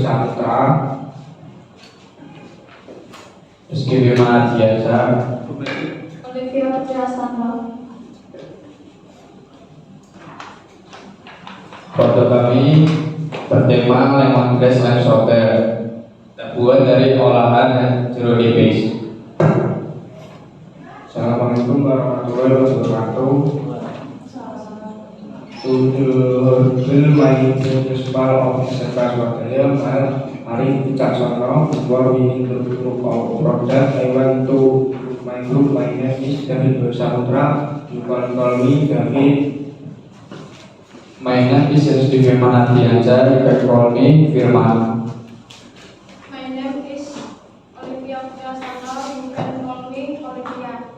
Saputra, Rizky Bima Adiasa, Olivia Putrasana, foto kami bertema lemongrass lime soda, terbuat dari olahan jeruk nipis. Assalamualaikum warahmatullahi wabarakatuh. Tudul main municipal officer Surabaya, Mari Wicaksono, before winning the group of product, I want to my group, my name is David Saputra, you can call me David. My name is Rizky Firman Adiansyah, you can call me Firman. my name is Olivia Putrasana, you can call me Olivia.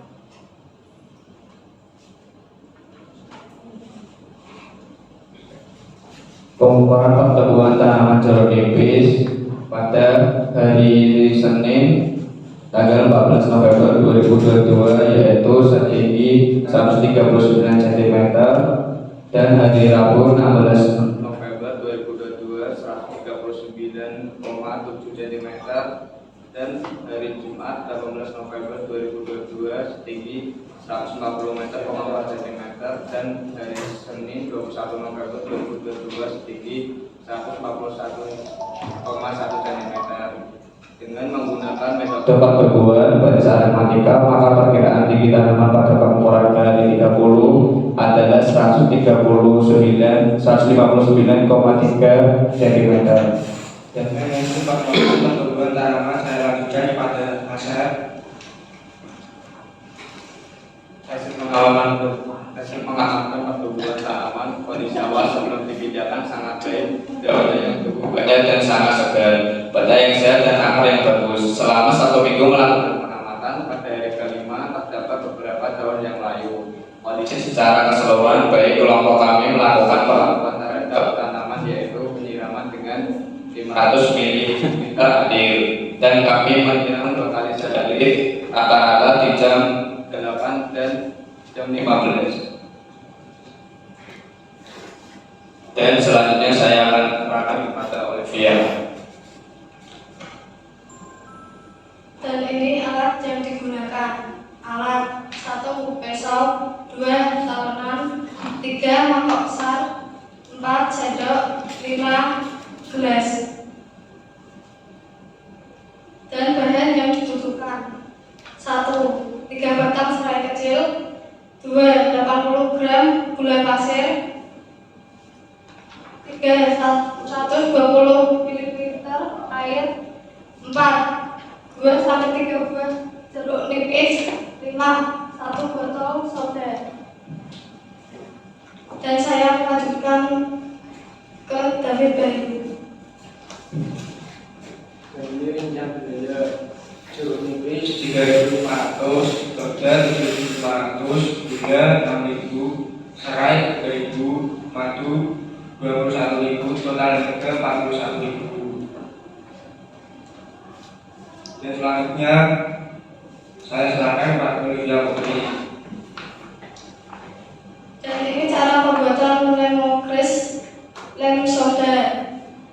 Pengukuran pertumbuhan tanaman jeruk nipis pada hari Senin tanggal 14 November 2022 yaitu setinggi 139 cm dan hari Rabu 16 November 2022 139,7 cm dan hari Jumat 18 November 2022 setinggi 140 meter, 4 cm dan hari Senin 21 November 2022 setinggi 141,1 cm. Dengan menggunakan metode pertumbuhan barisan matematika, maka perkiraan tinggi tanaman pada pengukuran kali 30 adalah 159,3 cm. Dan untuk pertumbuhan tanaman saya lanjutkan pada hasil mengamankan pertumbuhan tanaman kondisi awal sebelum dipindahkan sangat baik, daunnya yang tumbuh banyak dan sangat segar, batang yang sehat dan akar yang bagus. Selama 1 minggu melakukan pengamatan, pada hari kelima terdapat beberapa daun yang layu. Kondisi secara keseluruhan baik. Kelompok kami melakukan perawatan terhadap tanaman yaitu penyiraman dengan 500 ml air dan kami menyiram 2 kali sehari rata-rata di jam 8 dan jam 15. Dan selanjutnya saya akan serahkan kepada Olivia. Dan ini alat yang digunakan. Alat 1 pisau, 2 talenan, 3 mangkok besar, 4 sendok, 5 gelas. Dan bahan yang dibutuhkan: 1. 3 batang serai kecil, 2. 80 gram gula pasir, 3. 120 ml air, 4. 2-3 buah jeruk nipis, 5. 1 botol soda. Dan saya melanjutkan ke David Bayu. Ini yang biaya jeruk nipis 3.500, soda 7.500, gula 6.000, serai 3.000, madu 21.000, total harga 41.000. Dan selanjutnya saya serahkan Pak Olivia Putri. Dan ini cara pembuatan lemongrass lime soda.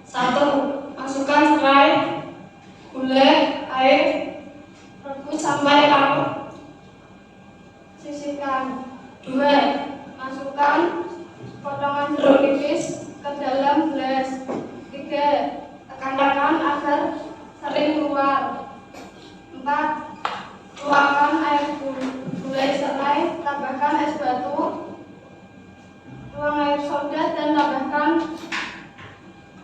1. Masukkan serai, gula, air, rebus sampai larut. Sisihkan. 2. Masukkan potongan jeruk nipis ke dalam gelas. 3. Tekan-tekan agar sering keluar. 4. Tuangkan air gulai serai, tambahkan es batu, tuang air soda dan tambahkan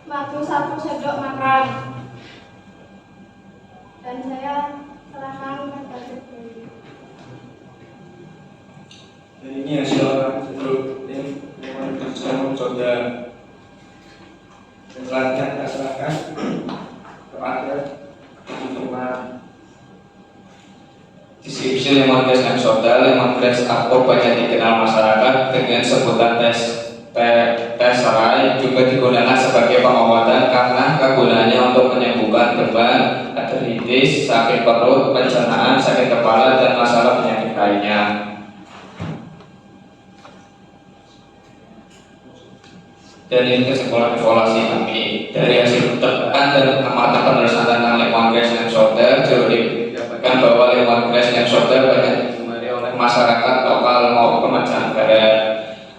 madu 1 sendok makan. Dan saya serahkan kepada David. Dan ini hasil jeruk lemon soda. Dan selanjutnya saya serahkan kepada teman-teman. Deskripsi lemongrass lime soda. Lemongrass akrab banyak dikenal masyarakat dengan sebutan tes serai, juga digunakan sebagai pengobatan karena kegunaannya untuk menyembuhkan beban, artritis, sakit perut, pencernaan, sakit kepala, dan masalah penyakit lainnya. Dan ini kesimpulan evaluasi kami dari hasil tebakan dan pengamatan penulisan tentang lemon grass and shoulder. Teori didapatkan bahwa lemon grass and shoulder banyak digemari oleh masyarakat lokal maupun mancanegara.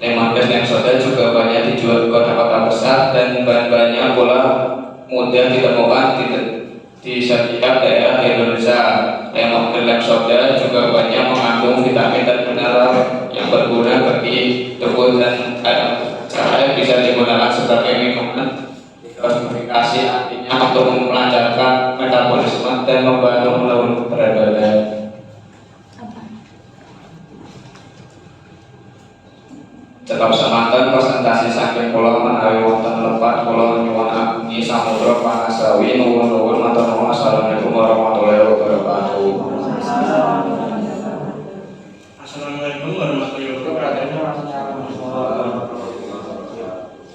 Lemon grass and shoulder juga banyak dijual di kota-kota besar dan bahan-bahannya pula mudah ditemukan di setiap daerah di Indonesia. Lemon grass and shoulder juga banyak mengandung vitamin dan mineral yang berguna bagi tubuh dan caranya bisa digunakan sebagai minuman detoksifikasi, artinya untuk melancarkan metabolisme dan membantu menurunkan berat badan. Tetap semanten presentasi saking kula menawi wonten lepat kula nyuwun agungi samudra panasawi nuwun-nuwun matur nuwun. Assalamualaikum warahmatullahi wabarakatuh. Assalamualaikum warahmatullahi wabarakatuh.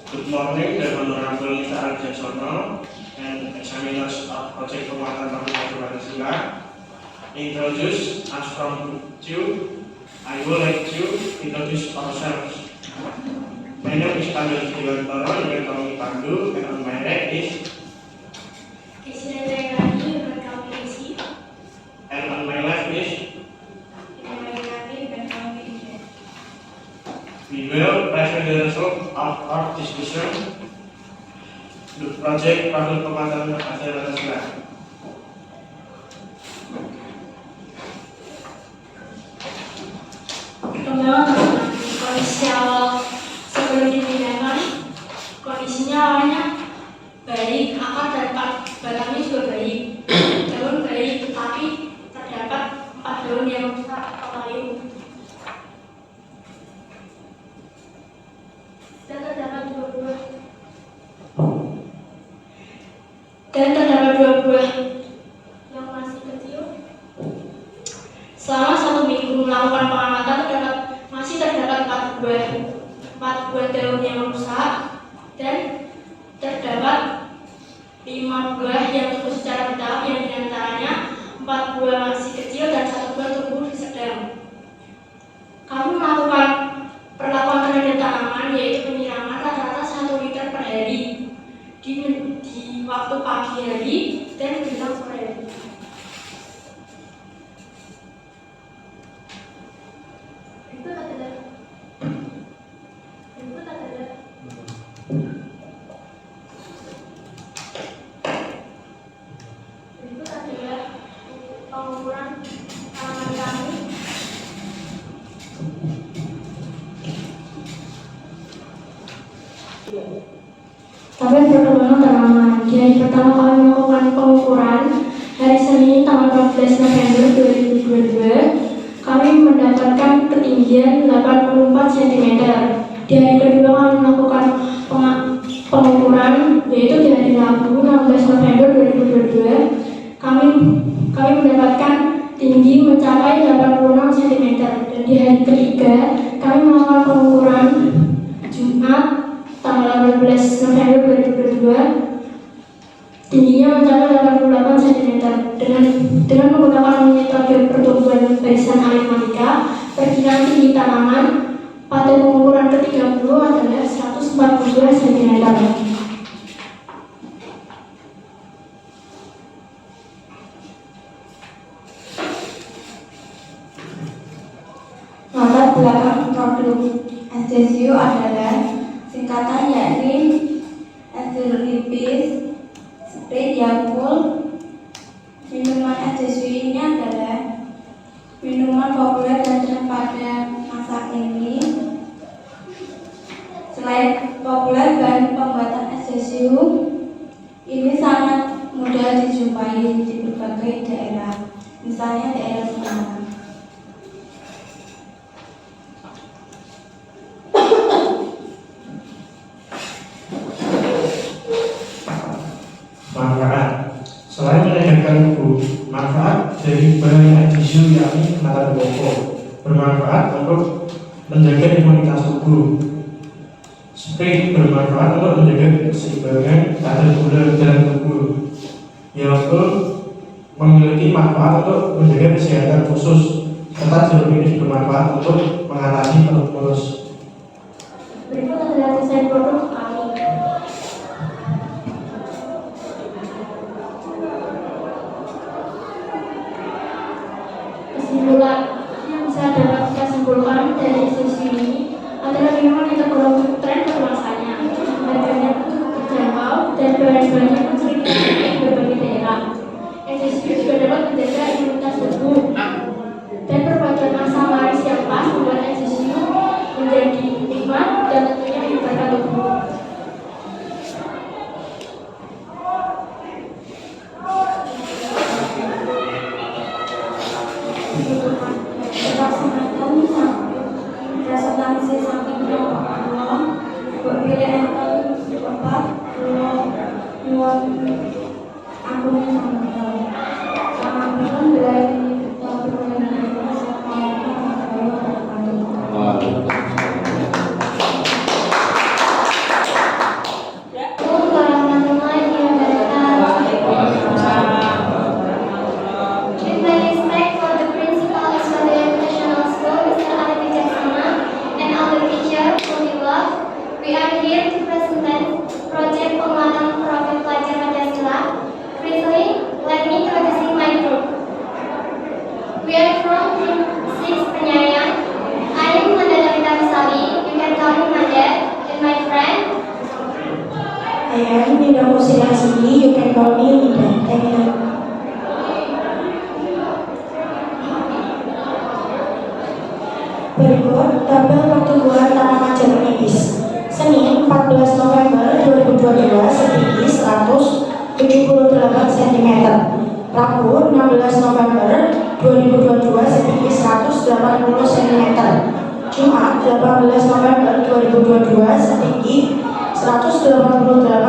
Good morning, the Honorable Mr. Al-Jasono and examiners of Project Penguatan Pancasila Pancasila. Introduce us from you. I would like to introduce ourselves. My name is Pandu Diwantoro, Universitas Pandu, and on my right is. And on my left is. We will present the result of our discussion, the project Project Penguatan Pancasila Pancasila. Perkembangan kondisi awal sebelum dipindahkan, kondisinya awalnya baik, akar dan batangnya juga baik, daun baik, tetapi terdapat 4 daun yang rusak atau layu. Dan terdapat 2 buah yang masih kecil. Selama 1 minggu melakukan pengamatan masih terdapat 4 buah daun yang rusak dan terdapat 5 buah yang tumbuh secara bertahap, yang diantaranya 4 buah masih kecil dan 1 buah tumbuh sedang. Kami melakukan perlakuan terhadap tanaman, yaitu penyiraman rata-rata 1 liter per hari di waktu pagi hari dan menjelang sore hari. Berikut adalah pengukuran tanaman kami. Tabel perkembangan tanaman. Di hari pertama kami melakukan pengukuran hari Senin tanggal 12 November 2022. Kami mendapatkan ketinggian 84 cm. Di hari kedua kami melakukan pengukuran, yaitu di hari Rabu 16 November 2022. Kami mendapatkan tinggi mencapai 86 cm. Dan di hari ketiga kami melakukan pengukuran Jumat tanggal 18 November 2022. Tingginya mencapai 88 cm. Dengan menggunakan metode pertumbuhan barisan aritmatika, perkiraan tinggi tanaman pada pengukuran ke-30 adalah 142 cm. Latar belakang produk SDSU adalah singkatan yakni Erythrolipis Spray Yakult. Minuman SDSU ini adalah minuman populer dan pada masa ini. Selain populer, bahan pembuatan SDSU ini sangat mudah dijumpai di berbagai daerah, misalnya daerah Semarang. Manfaat. Selain meningkatkan tubuh, manfaat dari bahan SDSU yakni mata pokok bermanfaat untuk menjaga imunitas tubuh. Spray bermanfaat untuk menjaga keseimbangan kadar gula dalam tubuh. Yakult memiliki manfaat untuk menjaga kesehatan khusus, serta jeruk ini bermanfaat untuk mengatasi perut mulus. Berikut adalah desain produk kami. presentasi samping kelompok berpilih Bapak nuwun agung sama pun belajar With my respect for the principal Ismail International School, Mr. Alif Jacksana, and other teachers whom we love, we are here to present project penguatan profil pelajar Pancasila. Briefly, let me introduce my group. We are from Team 6 Penyaringan. I am Manda Davita Misali, you can call me Manda, and my friend. I am Nida Musila Sindi, you can call me Nida. Thank you. Berikut tabel pertumbuhan tanaman jeruk nipis. Senin 14 November 2022 setinggi 178 cm. Rabu 16 November 2022 setinggi 180 cm. Jumat 18 November 2022 setinggi 188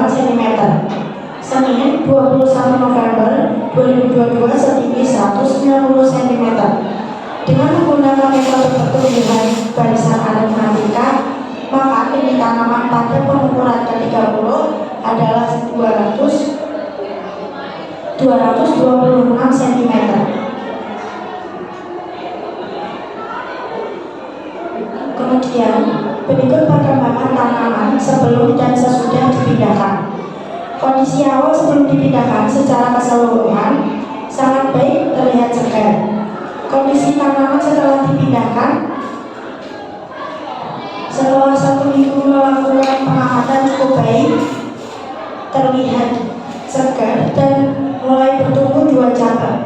cm. Senin 21 November 2022 setinggi 190 cm. Dengan menggunakan metode pertumbuhan barisan aritmatika, maka tinggi tanaman pada pengukuran ke-30 adalah 226 cm. Kemudian, berikut perkembangan tanaman sebelum dan sesudah dipindahkan. Kondisi awal sebelum dipindahkan secara keseluruhan sangat baik, terlihat segar. Kondisi tanaman setelah dipindahkan setelah 1 minggu melakukan pengamatan cukup baik, terlihat segar dan mulai bertumbuh 2 cabang.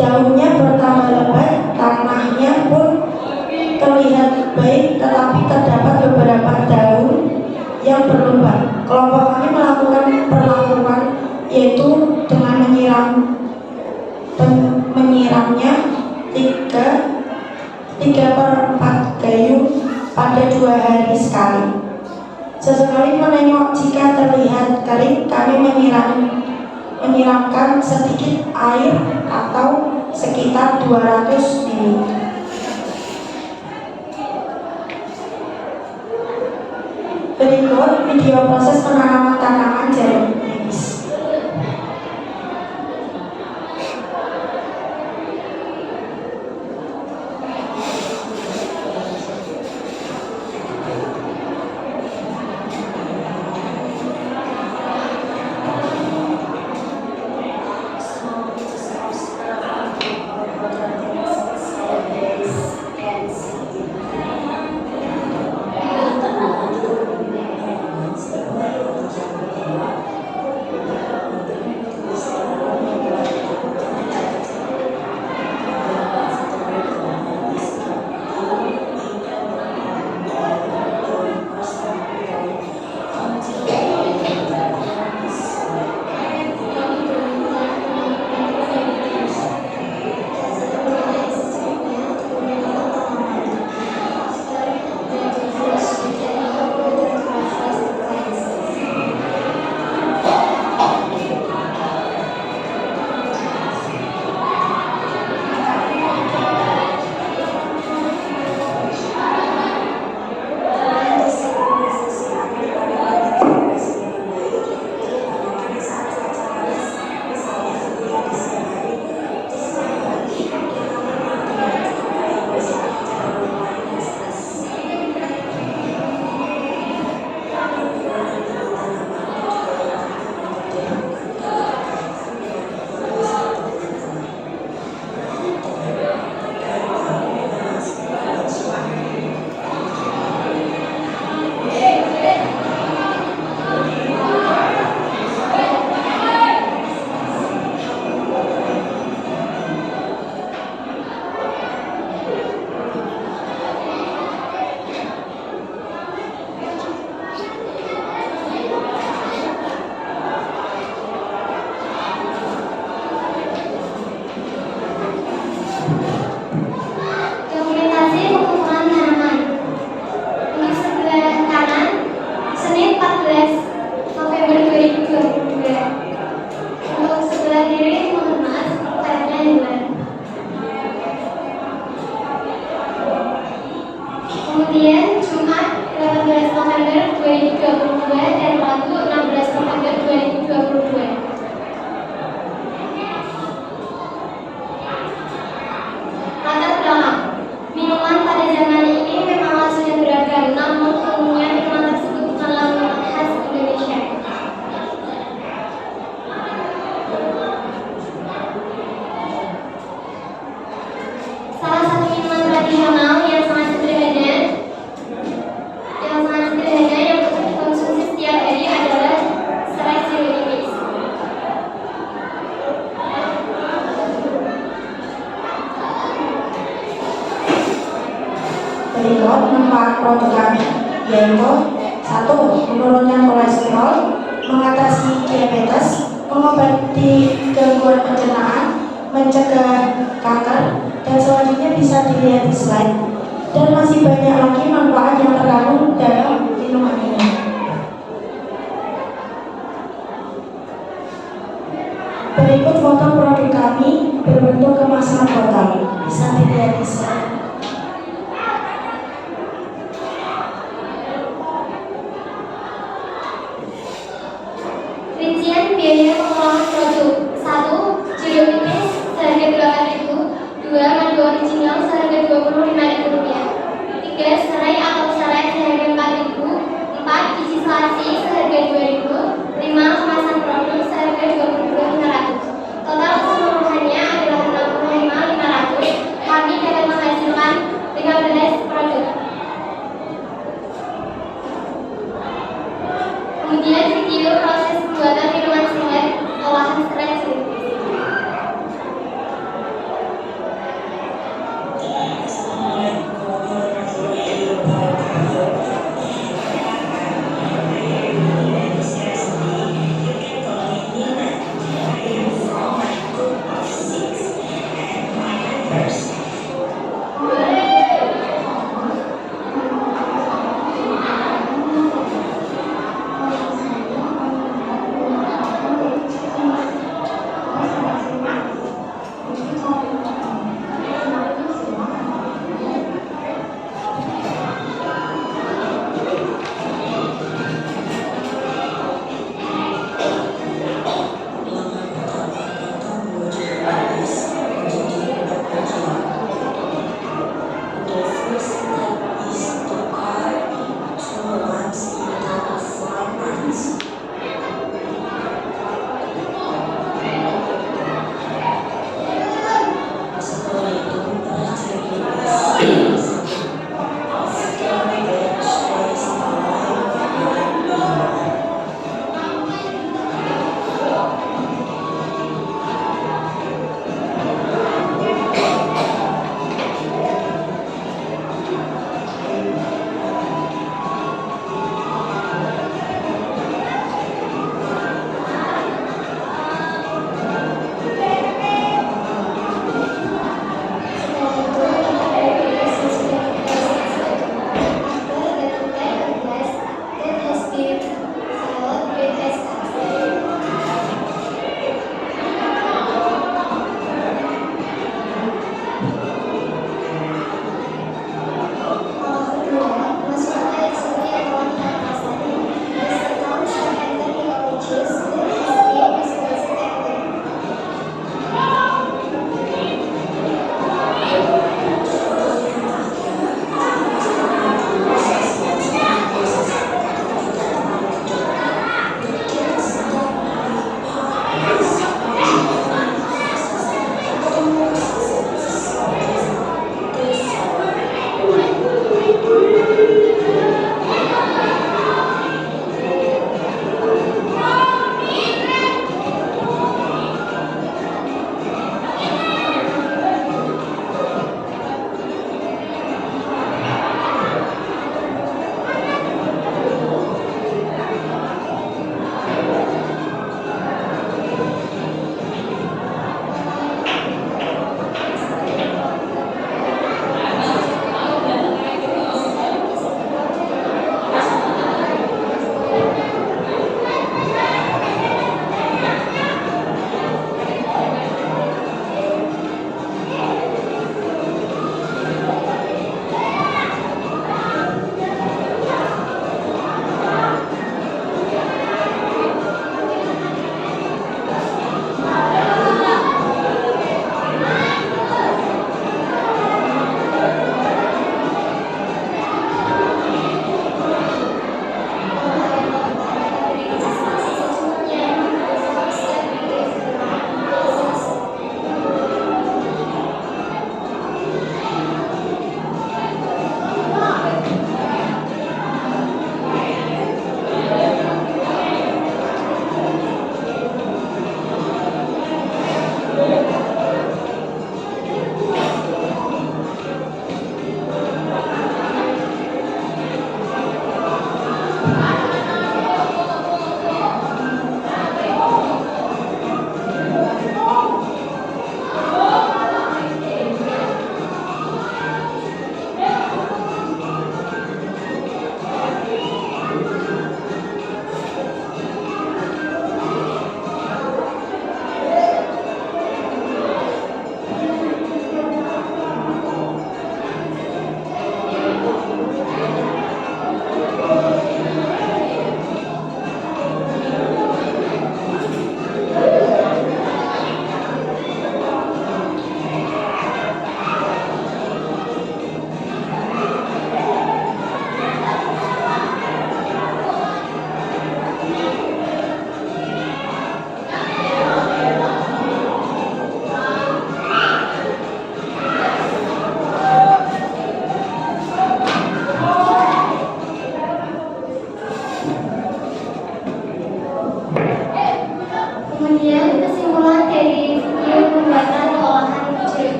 Daunnya bertambah lebat, tanahnya pun terlihat baik, tetapi terdapat beberapa daun yang berlubang. Kelompok kami melakukan perlakuan yaitu dengan menyiramnya 3/4 gayung pada 2 hari sekali. Sesekali menengok jika terlihat kering, kami menyiramkan sedikit air atau sekitar 200 ml. Berikut video proses penanaman tanaman jeruk nipis. berikut manfaat produk kami, yaitu 1. Menurunkan kolesterol, mengatasi diabetes, mengobati gangguan pencernaan, mencegah kanker, dan selanjutnya bisa dilihat di slide. Dan masih banyak lagi manfaat yang terkandung dalam minuman ini. Berikut foto produk kami berbentuk kemasan botol. Bisa dilihat di slide. Rincian biaya pengelolaan produk: 1. Jeruk nipis seharga Rp8.000. 2. Madu original seharga Rp25.000. 3. Serai atau serai seharga Rp4.000. 4. Biji selasi seharga Rp2.000. 5. Kemasan produk seharga Rp22.500. Total keseluruhannya adalah Rp65.500. Kami dapat menghasilkan 15 produk. Kemudian video proses pembuatan minuman selai olahan serai jeruk.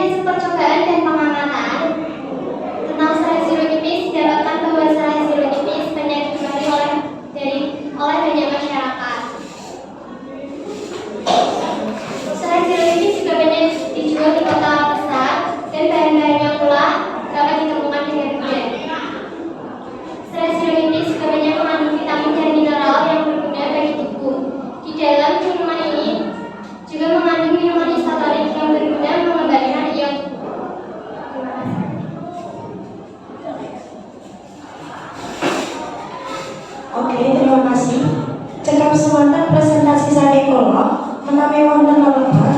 hasil percobaan dan pengamatan tentang serai sironipis didapatkan bahwa serai sironipis banyak digemari oleh banyak masyarakat. Serai sironipis juga banyak dijual di kota besar dan bahan-bahannya pula dapat ditemukan di mudah. Serai sironipis juga banyak mengandung vitamin dan mineral yang berguna bagi tubuh. Di dalam minuman ini juga mengandung minuman isotonik yang berguna mengembalikan ion tubuh. Terima kasih. Oke, terima kasih. Cekap semangat presentasi saking kula menawi wonten lelebet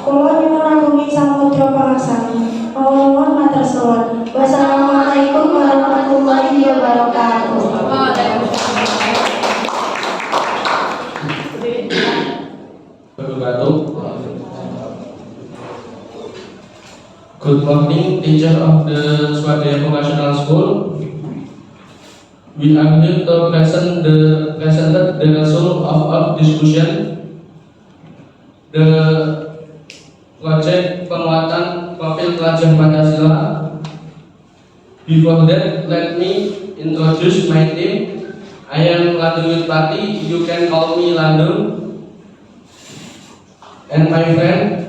kula nyuwun agungi samudra palaksani. Nuwun matur suwun. Wassalamualaikum warahmatullahi wabarakatuh. Good morning, teacher of the Swadaya Vocational School. We are here to present the result of our discussion, the project penguatan profil pelajar Pancasila. Before that, let me introduce my team. I am Landu Witpati. You can call me Landu. And my friend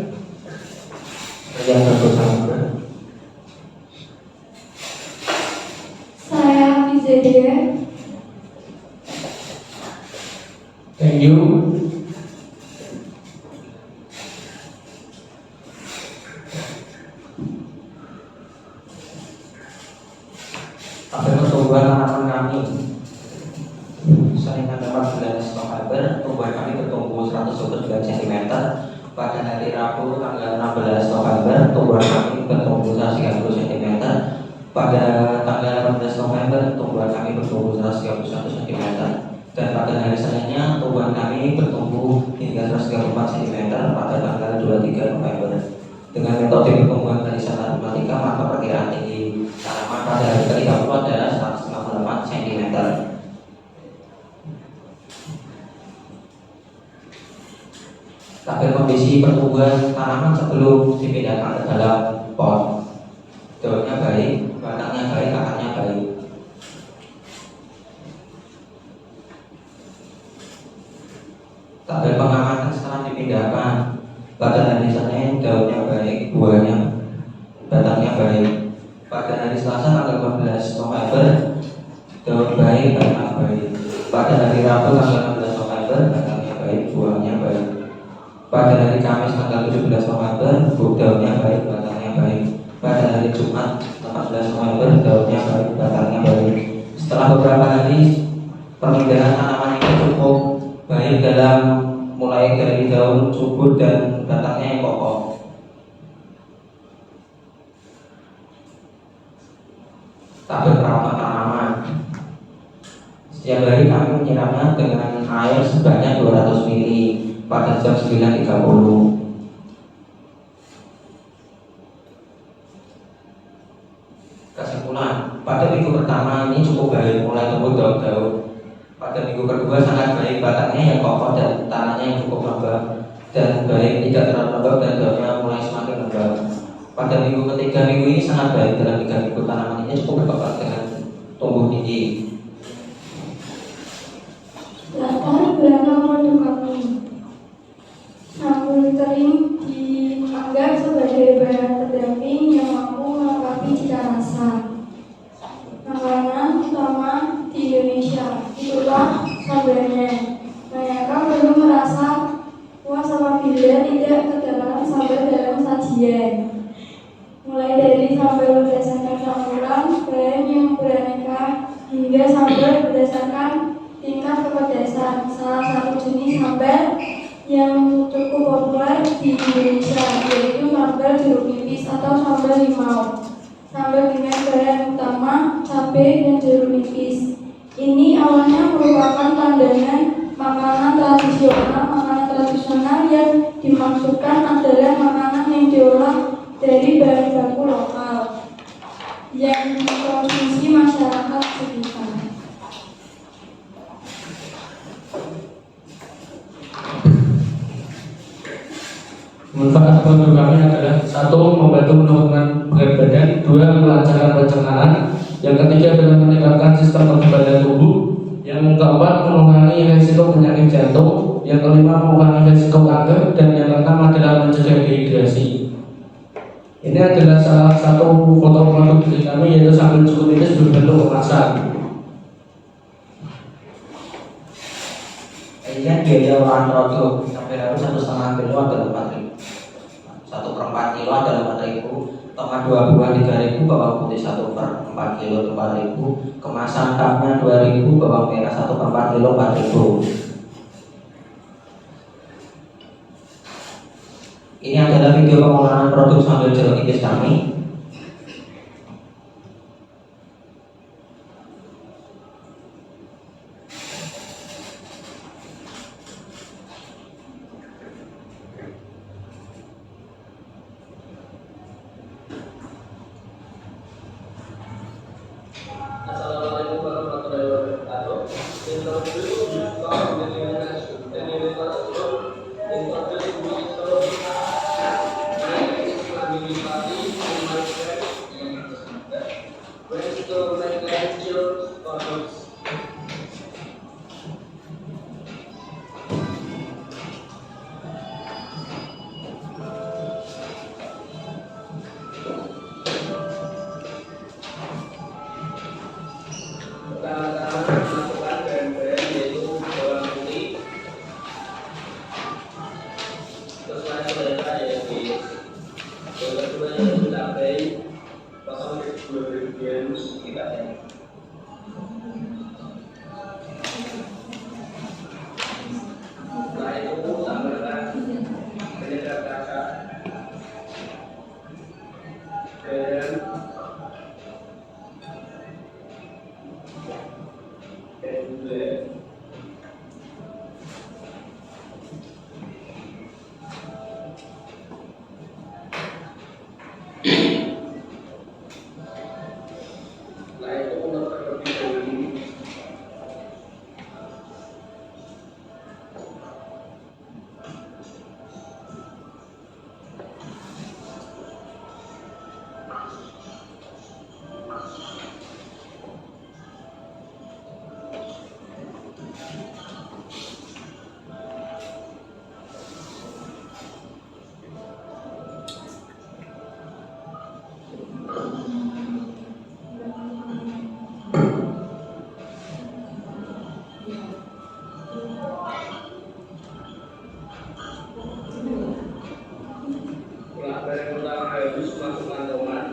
Yang bersama. Saya Fizedia. Thank you. Pada pertumbuhan tanaman kami Senin tanggal 14 November, tumbuhan kami bertumbuh 129 cm. Pada hari Rabu tanggal 16 November, tumbuhan kami bertumbuh 130 cm. Pada tanggal 18 November, tumbuhan kami bertumbuh 131 cm. Dan pada hari Seninnya, tumbuhan kami bertumbuh hingga 134 cm pada tanggal 23 November. Dengan metode pertumbuhan barisan matematika, maka perkiraan tinggi tanaman pada hari ke-30 adalah 158 cm. Tabel kondisi pertumbuhan tanaman sebelum dipindahkan ke dalam pot. Daunnya baik, batangnya baik, akarnya baik. Tabel pengamatan setelah dipindahkan. Pada hari Senin, daunnya baik, buahnya, batangnya baik. Pada hari Selasa tanggal 15 November, daun baik, batang baik. Pada hari Rabu tanggal 16 November, batangnya baik, buahnya baik. Pada hari Kamis tanggal 17 November, daunnya baik, batangnya baik. Pada hari Jumat 14 November, daunnya baik, batangnya baik. Setelah beberapa hari pemindahan tanaman ini cukup baik dalam mulai dari daun subur dan batangnya yang kokoh. Tabel perawatan tanaman. Setiap hari kami menyiramnya dengan air sebanyak 200 ml pada jam 9.30. Kesimpulan, pada minggu pertama ini cukup baik, mulai tumbuh daun-daun. Pada minggu kedua sangat baik, batangnya yang kokoh dan tanahnya yang cukup lembab dan baik, tidak terlalu lembab dan daunnya mulai semakin lembab. Pada minggu ketiga, minggu ini sangat baik. Dalam 3 minggu tanaman ini cukup berkembang dengan tumbuh tinggi. Latar belakang produk kami. Sabun kering dianggap sebagai bahan pendamping yang mampu melengkapi cita rasa makanan utama di Indonesia. Itulah sambelnya. Mereka belum merasa puas apabila tidak kedatangan sambal dalam sajian. Mulai dari sambal berdasarkan campuran bahan yang beraneka hingga sambal berdasarkan tingkat kepedasan. Salah satu jenis sambal yang cukup populer di Indonesia yaitu sambal jeruk nipis atau sambal limau. Sambal dengan bahan utama cabai dan jeruk nipis. Ini awalnya merupakan pandangan makanan tradisional yang dimaksudkan adalah makanan yang diolah dari bahan baku lokal yang dikonsumsi masyarakat sekitar. Manfaat produk kami adalah: satu, membantu menurunkan berat badan; dua, melancarkan pencernaan; yang ketiga adalah meningkatkan sistem kekebalan tubuh; yang keempat, mengurangi risiko penyakit jantung; yang kelima, mengurangi risiko kanker; dan yang keenam adalah mencegah dehidrasi. Ini adalah salah satu foto produk dari kami, yaitu sambil cukup tipis berbentuk kemasan. Kemudian biaya olahan produk sampai harus 1,5 kilo adalah 4.000, 1/4 kilo adalah 4.000, tomat 2 buah 3.000, bawang putih 1/4 kilo 4.000, kemasan cupnya 2.000, bawang merah 1/4 kilo 4.000. Ini adalah video pengolahan produk sambil jeruk nipis kami. Assalamualaikum warahmatullahi wabarakatuh. Masukkan bahan-bahan yaitu bawang putih, sesuai selera yaitu yang kedua yaitu cabai, potong 2 bagian kita. Setelah itu tambahkan penyedap rasa, garam, dan gula. Setelah itu untuk terlebih dahulu barang utama harus masukkan tomat,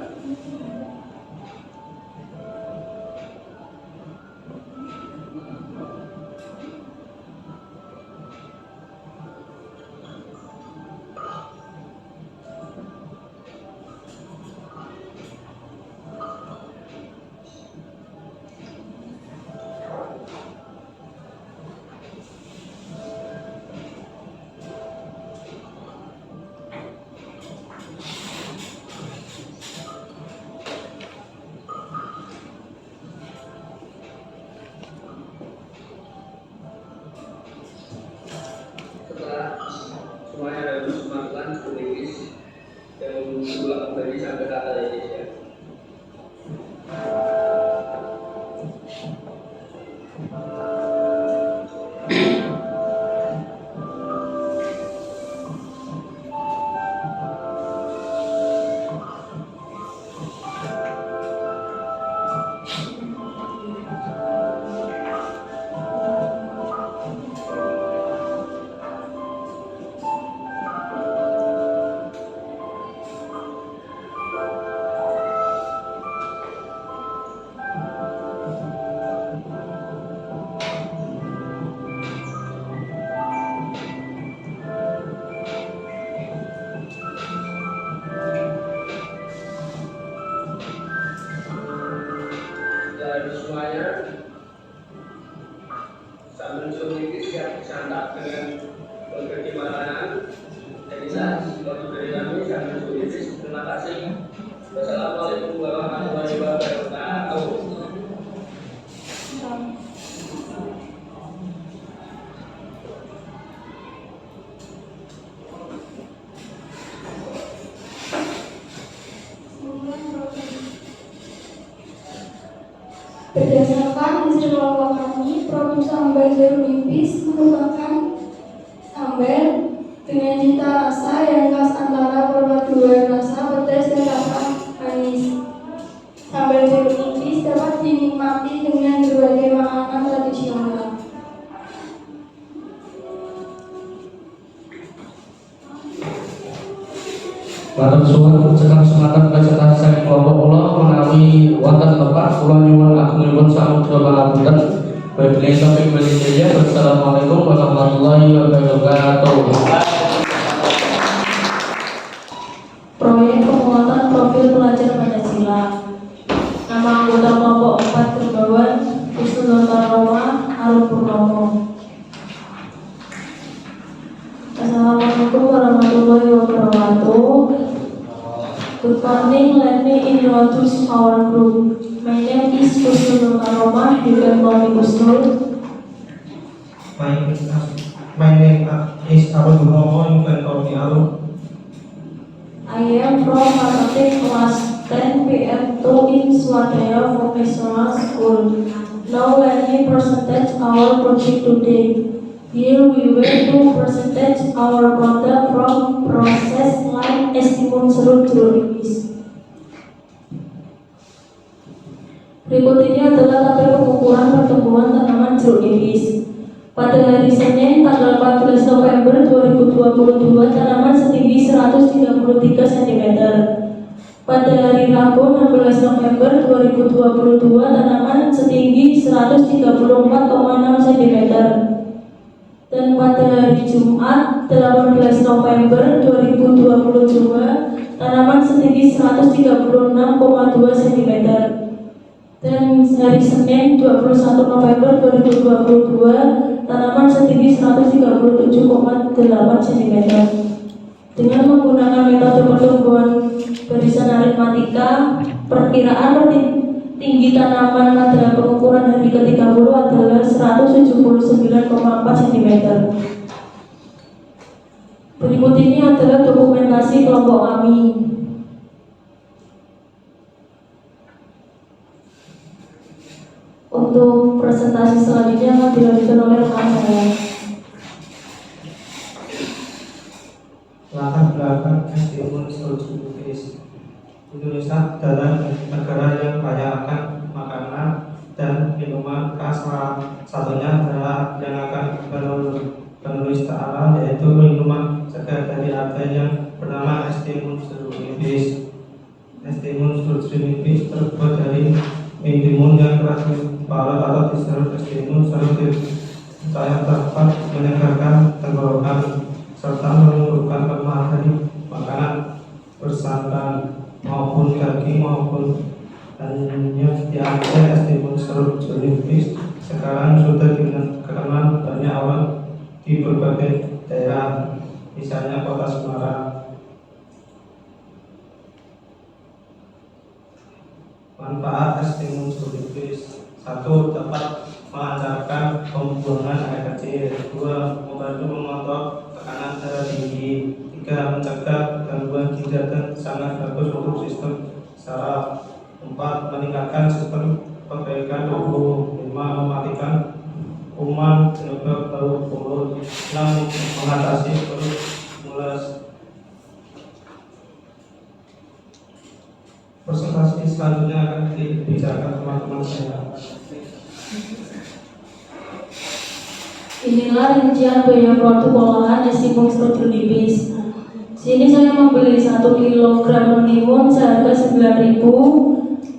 setelah semuanya harus masukkan kunis dan gula kembali sampai rata ya. Dan semuanya sambil sedikit siap disantap dengan berbagai makanan. Jadi saat waktu dari kami sambil sedikit. Terima kasih. Wassalamualaikum warahmatullahi wabarakatuh. Berdasarkan hasil kelompok kami, produk sambal jeruk nipis merupakan sambal dengan cita rasa yang khas antara perpaduan rasa pedas dan rasa manis. Sambal jeruk nipis dapat dinikmati dengan berbagai makanan tradisional. Matur suwun sekang semangat presentasi saking kelompok kula menawi wonten tepat kula nyuwun agungipun samudra pangapunten. Wabillahi taufiq wal hidayah. Wassalamualaikum warahmatullahi wabarakatuh. Proyek penguatan profil pelajar Pancasila. Nama anggota kelompok 4 Gerbawan Wisnuntaroma Arun Purnomo. Assalamualaikum warahmatullahi wabarakatuh. Good morning, let me introduce our group. My name is Wisnuntaroma. You can call me Wisnu. My name is Arun Purnomo. You can call me Arun. I am from Matematik kelas 10 PM2 in Swadaya Vocational School. Now let me present our project today. Here we will to present our product from process line estimun serut jeruk nipis. Berikut ini adalah tabel pengukuran pertumbuhan tanaman jeruk nipis. Pada hari Senin tanggal 14 November 2022 tanaman setinggi 133 cm. Pada hari Rabu 16 November 2022 tanaman setinggi 134,6 cm. Dan pada hari Jumat 18 November 2022 tanaman setinggi 136,2 cm. Dan hari Senin 21 November 2022 tanaman setinggi 137,8 cm. Dengan menggunakan metode pertumbuhan barisan aritmatika, perkiraan tinggi tanaman pada pengukuran hari ke-30 adalah 179,4 cm. Berikut ini adalah dokumentasi kelompok kami. Untuk presentasi selanjutnya akan dilanjutkan oleh rekan saya. Latar belakang estimun serut jeruk nipis. Indonesia adalah negara yang kaya akan makanan dan minuman khas. Salah satunya adalah yang akan penulis ta'ala, yaitu minuman segar dari Aceh yang bernama estimun serut nipis. Estimun serut nipis terbuat dari mentimun yang keras diparut atau diserut. Estimun serut saya dapat menyegarkan tenggorokan serta menurunkan lemak dari makanan bersantan maupun daging maupun hanya di Aceh. Estimun serut jeruk nipis sekarang sudah dikenal banyak orang di berbagai daerah, misalnya kota Semarang. Manfaat estimun jeruk nipis: 1. Dapat melancarkan pembuangan air kecil. 2. Membantu mengontrol tekanan darah tinggi. 3. Mencegah gangguan ginjal dan sangat bagus untuk sistem saraf. 4. Meningkatkan sistem perbaikan tubuh. 5. Mematikan kuman penyebab bau mulut. 6. Mengatasi perut mules. Presentasi selanjutnya akan dibicarakan teman-teman saya. Inilah rincian biaya produk olahan estimun serut jeruk nipis. Sini saya membeli 1 kg mentimun seharga 9.000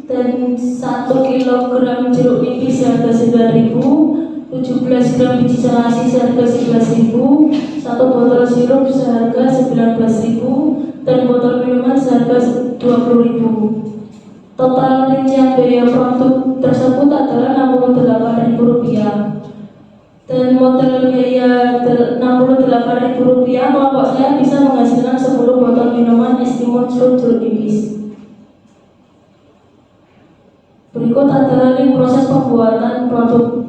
dan 1 kg jeruk nipis seharga 9.000, 17 gram biji selasi seharga 11.000, 1 botol sirup seharga 19.000 dan botol minuman seharga 20.000. Total rincian biaya produk tersebut adalah Rp68.000. Dan modal biaya Rp68.000 kelompok saya bisa menghasilkan 10 botol minuman estimun serut jeruk nipis. Berikut adalah link proses pembuatan produk.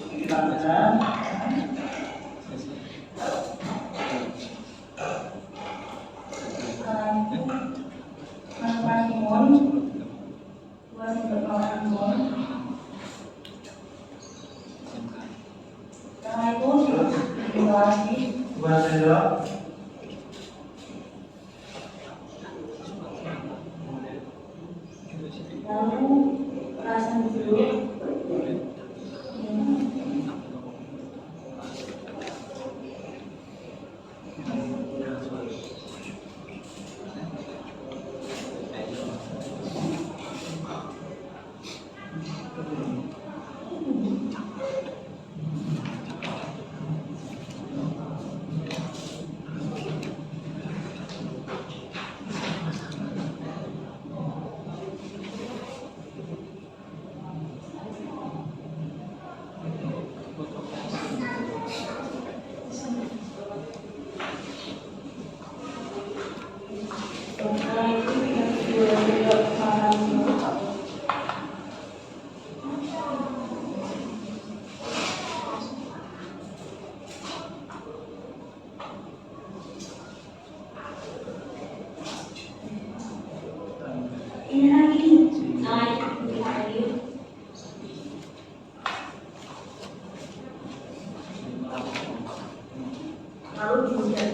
Itu tanggal 1 lalu perasaan dulu. Ini lagi. Lalu kemudian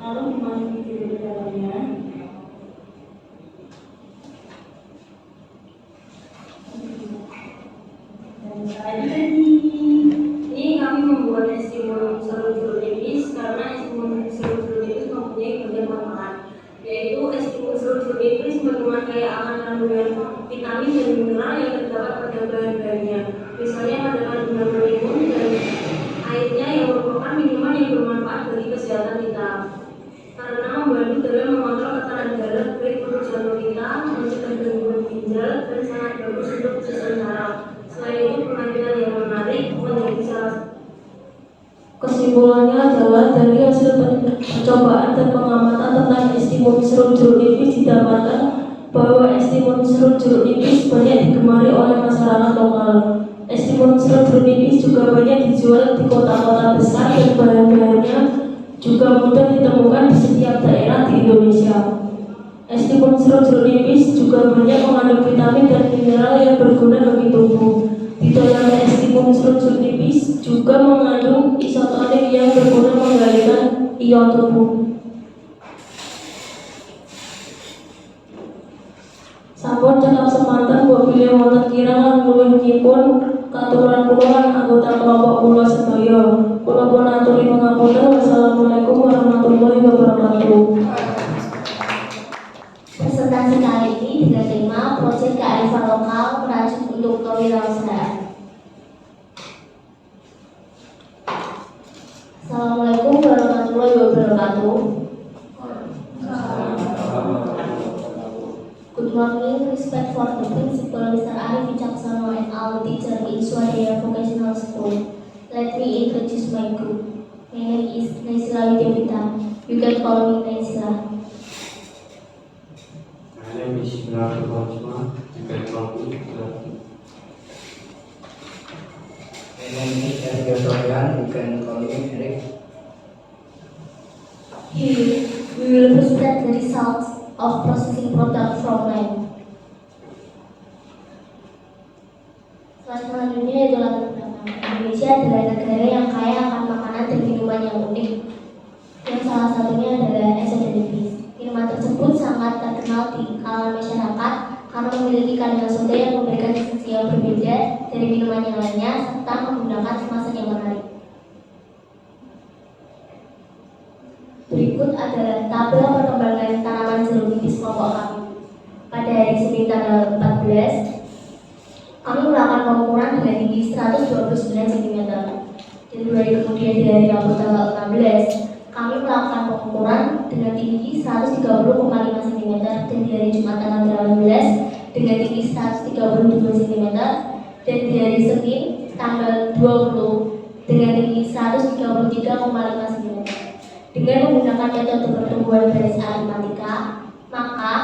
dimasuki di dalamnya. Dan ini kami membuat estimun serum-serum nipis karena estimun serum-serum nipis mempunyai berbagai manfaat, yaitu estimun serum-serum nipis bagaimana kayak akan kandungan vitamin dan mineral yang terdapat pada bahan-bahannya, misalnya pada kandungan melimun dan airnya yang merupakan minuman yang bermanfaat bagi kesehatan kita. Karena membantu dalam mengontrol tekanan darah baik untuk jantung kita, mencegah gangguan ginjal, dan sangat bagus untuk sistem saraf. Selain itu, penampilan yang menarik menjadi salah. Kesimpulannya adalah dari hasil percobaan dan pengamatan tentang estimun serum jeruk nipis didapatkan bahwa estimun serum jeruk nipis banyak digemari oleh masyarakat lokal. Estimun serum jeruk nipis juga banyak dijual di kota-kota besar dan bahan-bahannya juga mudah ditemukan di setiap daerah di Indonesia. Estimun serum jeruk nipis juga banyak mengandung vitamin dan mineral yang berguna bagi tubuh. Di dalam estimun serum jeruk nipis juga mengandung isotonik yang berguna mengendalikan ion tubuh. Sampun cekap semanten buat pilih wonten kirang lan luwih nyipun katuran kula lan anggota kelompok kula sedaya. Kula pun aturi pangapunten. Wassalamualaikum warahmatullahi wabarakatuh. Presentasi kali ini dengan tema proyek kearifan lokal merajut untuk kewirausahaan. Assalamualaikum warahmatullahi wabarakatuh. Good morning, respect for the principal Mr. Arif Wicaksono and our teacher in Swadaya Vocational School. Let me introduce my group. My name is Naisila Widyapita. You can call me Naisila. My name is Gunnar Purwasma. You can call me Gunnar. My name is Eric Sofyan. You can call me Eric. Here, we will present the results of processing product from land. Selanjutnya yaitu latar belakang. Indonesia adalah negara yang kaya akan makanan dan minuman yang unik. Yang salah satunya adalah es Nipis. Minuman tersebut sangat terkenal di kalangan masyarakat karena memiliki kandungan soda yang memberikan sensasi yang berbeda dari minuman yang lainnya serta menggunakan kemasan yang menarik. Berikut adalah tabel perkembangan tanaman jeruk nipis kelompok kami. Pada hari Senin tanggal 14, kami melakukan pengukuran dengan tinggi 129 cm. Dan 2 hari kemudian di hari Rabu tanggal 16, kami melakukan pengukuran dengan tinggi 130,5 cm. Dan di hari Jumat tanggal 18 dengan tinggi 132 cm. Dan di hari Senin tanggal 20 dengan tinggi 133,5 cm. Dengan menggunakan metode pertumbuhan garis aritmatika, maka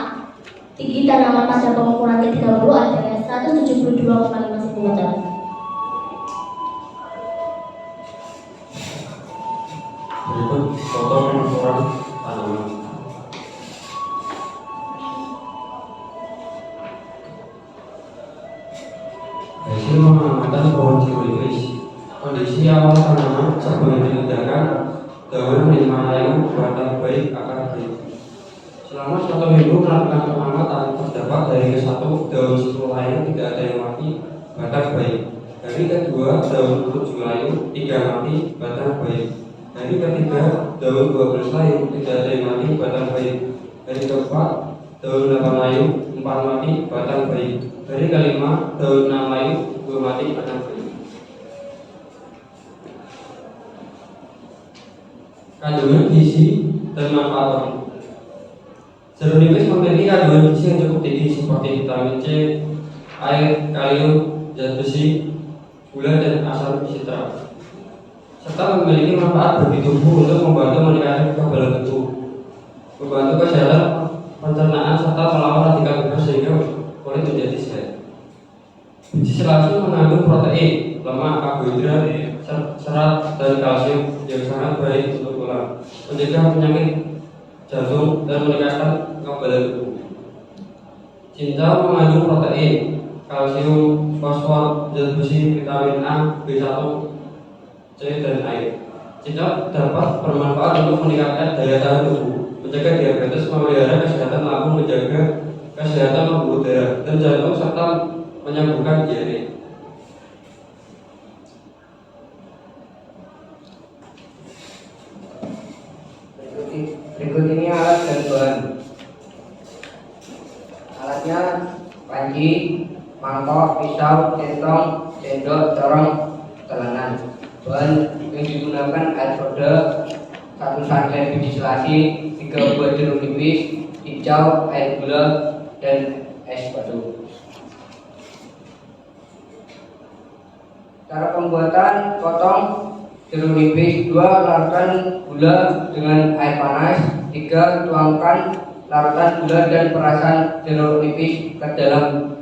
tinggi tanaman pada pengukuran ke-30 adalah 172,5 cm. Berikut foto pengukuran tanaman. Hasil pengamatan pohon jeruk nipis. Kondisi awal tanaman sebelum diledakan, daun 5 layu, batang baik, akar baik. Selama 1 minggu melakukan pengamatan, terdapat dari ke-1 daun 10 layu tidak ada yang mati, batang baik. Hari kedua daun 7 layu, 3 mati, batang baik. Hari ketiga daun 12 layu, tidak ada yang mati, batang baik. Hari keempat daun 8 layu, 4 mati, batang baik. Hari kelima daun 6 layu, 2 mati, batang baik. Kandungan gizi dan manfaat. Jeruk nipis memiliki kandungan gizi yang cukup tinggi seperti vitamin C, air, kalium, zat besi, gula dan asam sitrat, serta memiliki manfaat bagi tubuh untuk membantu meningkatkan kekebalan tubuh, membantu kesehatan pencernaan serta melawan radikal bebas sehingga kulit menjadi sehat. Biji selasi mengandung protein, lemak, karbohidrat, serat dan kalsium yang sangat baik untuk tulang, mencegah penyakit jantung dan meningkatkan kekebalan tubuh. Cincau mengandung protein, kalsium, fosfor, zat besi, vitamin A, B1, C dan air. Cincau dapat bermanfaat untuk meningkatkan daya tahan tubuh, mencegah diabetes, memelihara kesehatan lambung, menjaga kesehatan pembuluh darah dan jantung serta menyembuhkan diare. Berikut ini alat dan bahan. Alatnya panci, mangkok, pisau, centong, sendok, corong, telenan. Bahan yang digunakan air soda, 1 sarden biji selasi, 3 buah jeruk nipis, hijau, air gula, dan es batu. Cara pembuatan: potong jeruk nipis, 2 larutkan gula dengan air panas, 3 tuangkan larutan gula dan perasan jeruk nipis ke dalam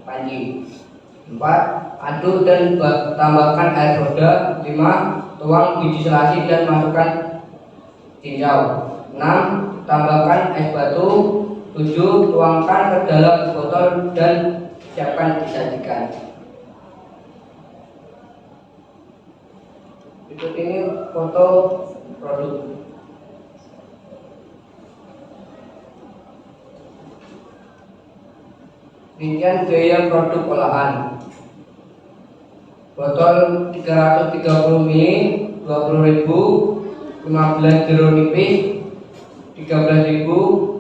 panci, 4 aduk dan tambahkan air soda, 5 tuang biji selasi dan masukkan cincau, 6 tambahkan es batu, 7 tuangkan ke dalam botol dan siapkan disajikan. Berikut ini foto produk. Rincian biaya produk olahan: botol 330 ml 20.000, 15 jeruk nipis 13.000,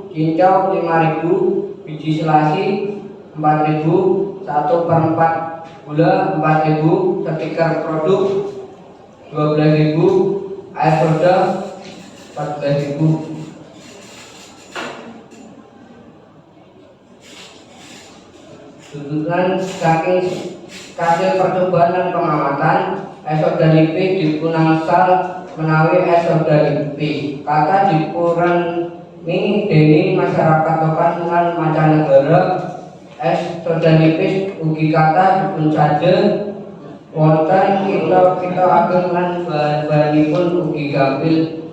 cincau 5.000, biji selasi 4.000, 1/4 gula 4.000, stiker produk 12.000, air soda 14.000. Tuntutan saking hasil percobaan dan pengamatan, esodalipis dipunangsal menawi esodalipis. Kata dipurangi dening masyarakat tokan lan mancanegara. Esodalipis ugi kata dipunsade wonten kita ageng lan bahanipun ugi gampil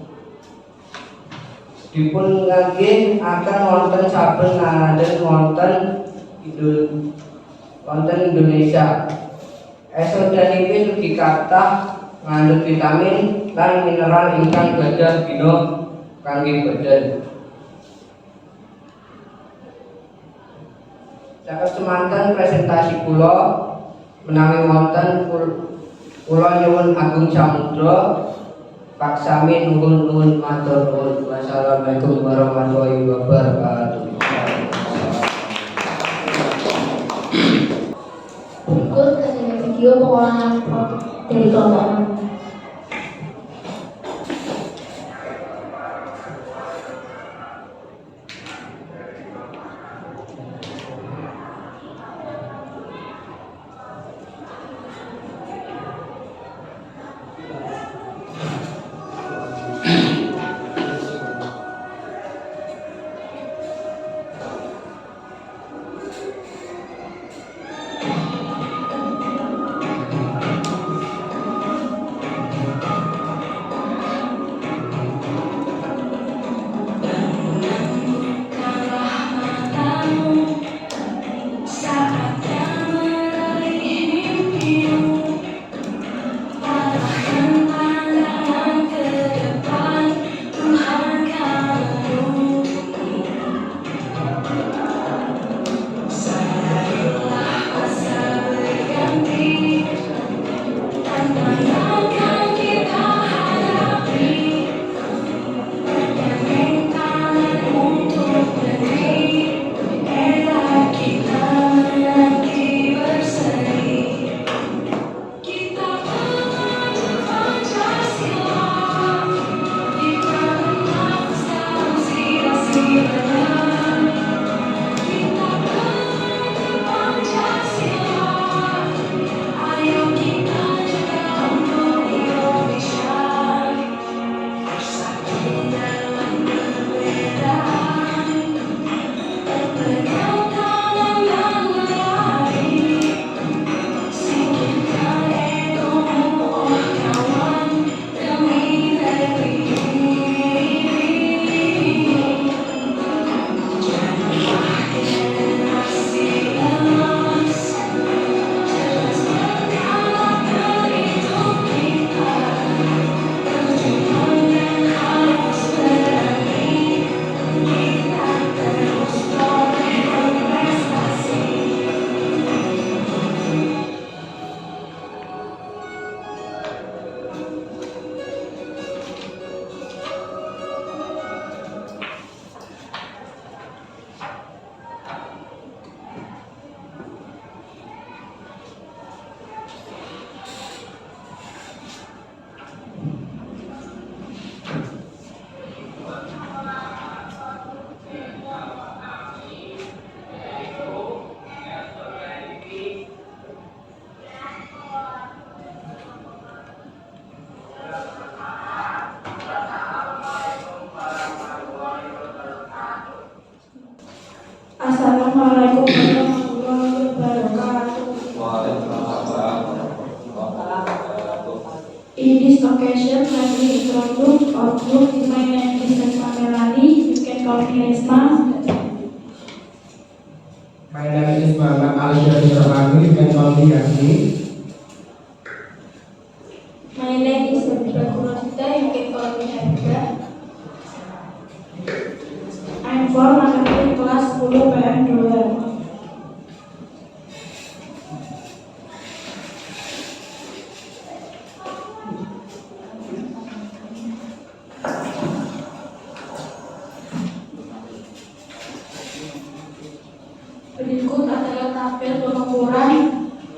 dipun ngangge akan wonten saben ngandhen wonten Indonesia. Esodalipis ugi kathah ngandhut vitamin lan mineral ingkang gadhah guna kangge badan. Saking semanten presentasi kula menawi wonten kula nyuwun agung samudra paksami nuwun matur nuwun. Wassalamualaikum warahmatullahi wabarakatuh. Berikut adalah video pengolahan dari kelompok. Assalamualaikum warahmatullahi wabarakatuh. In this occasion, let me introduce our group. My name is Resma Melani. You can call me Resma. My name is Muhammad Alsyari Rahmani. You can call me Yasmi. My name is Sabira Kurosita. You can call me Hendra. I'm from Anak kelas 10 PM 2. Berikut adalah tabel pengukuran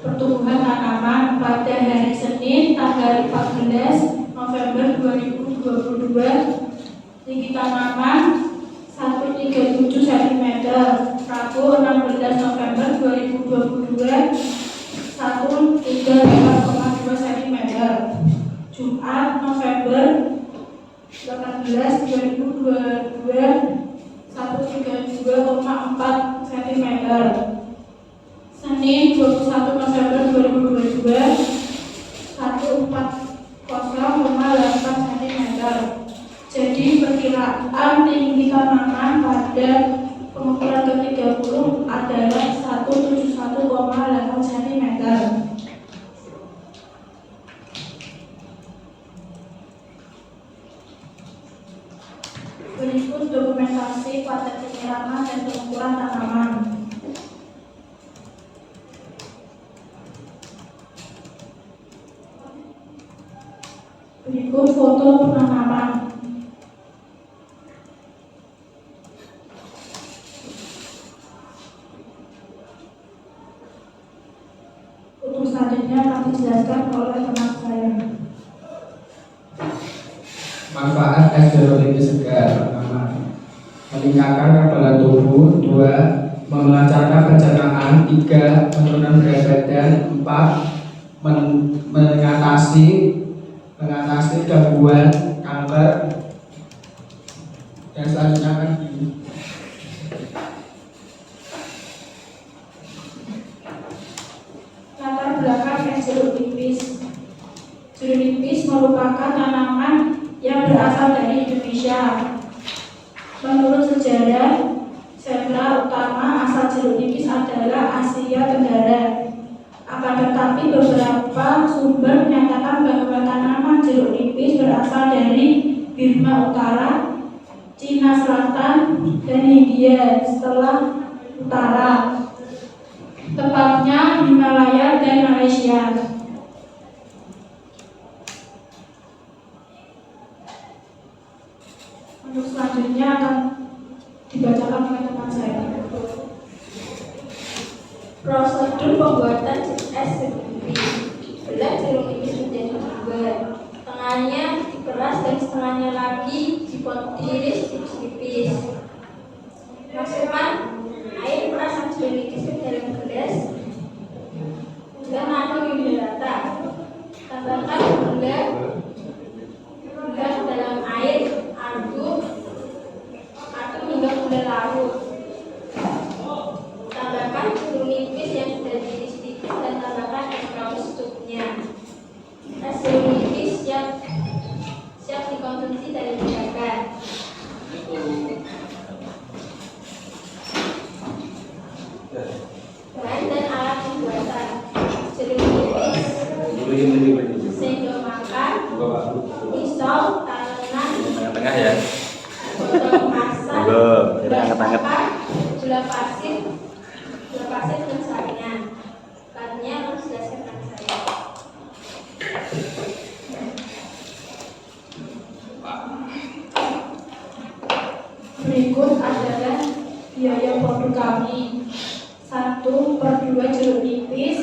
pertumbuhan tanaman pada hari Senin tanggal 14 November 2022. Tinggi tanaman 137 cm, Rabu 16 November 2022 134,2 cm. meter. Jadi perkiraan tinggi tanaman pada pengukuran ke-30 adalah 171,8 cm. Berikut dokumentasi pada penyiraman dan pengukuran tanaman. Berikut foto penanaman. Untuk selanjutnya akan dijelaskan oleh teman saya. Manfaat es jeruk nipis segar. Pertama, meningkatkan kekebalan tubuh. 2, melancarkan pencernaan. 3, menurunkan berat badan. 4, mengatasi gangguan kanker. Dan selanjutnya akan Latar belakang es jeruk nipis. Jeruk nipis merupakan tanaman yang berasal dari Indonesia. Menurut sejarah, sentra utama asal jeruk nipis adalah Asia Tenggara. Akan tetapi beberapa sumber menyatakan bahwa tanaman jeruk nipis berasal dari Burma Utara, Cina Selatan, dan Hindia setelah utara, tepatnya Himalaya dan Malaysia. Untuk selanjutnya akan dibacakan oleh teman saya. Prosedur pembuatan es jeruk nipis. Belah jeruk nipis menjadi 2. Setengahnya diperas dan setengahnya lagi diiris tipis-tipis. Masukkan air perasan jeruk nipis ke dalam gelas dan aduk hingga rata. Tambahkan gula dalam air, aduk hingga gula larut. Tambahkan jeruk nipis yang sudah diiris tipis dan tambahkan es campur secukupnya. Es jeruk nipis siap dikonsumsi dari dijaga. Bahan dan alat pembuatan: jeruk nipis, sendok makan, pisau, tangan, Tengah ya. botol kemasan, gula pasir, dan saringan. Bahannya harus dijelaskan dengan saya. Berikut adalah biaya produk kami. 1/2 jeruk nipis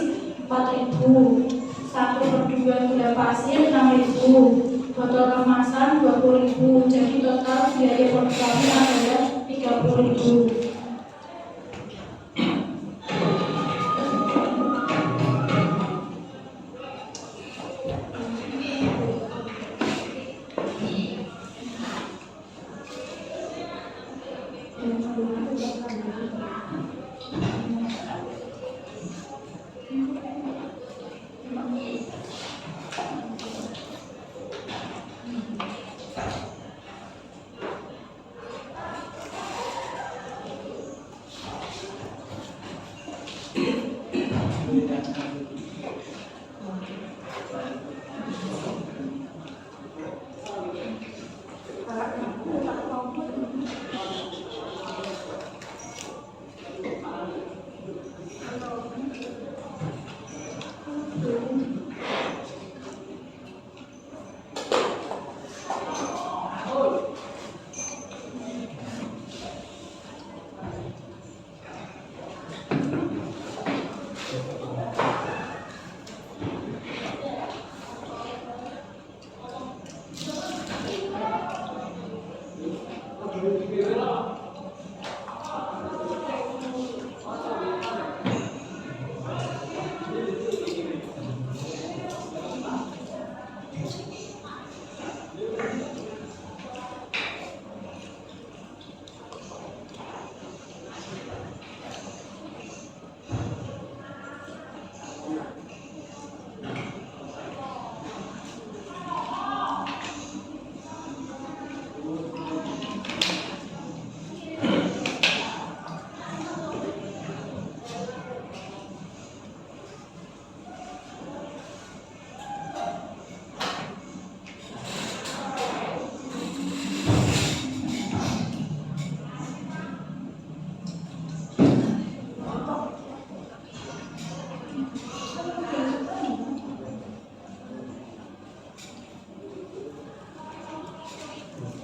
4.000, 1/2 gula pasir 6.000, botol kemasan 20.000. Jadi total biaya produk kami adalah 30.000.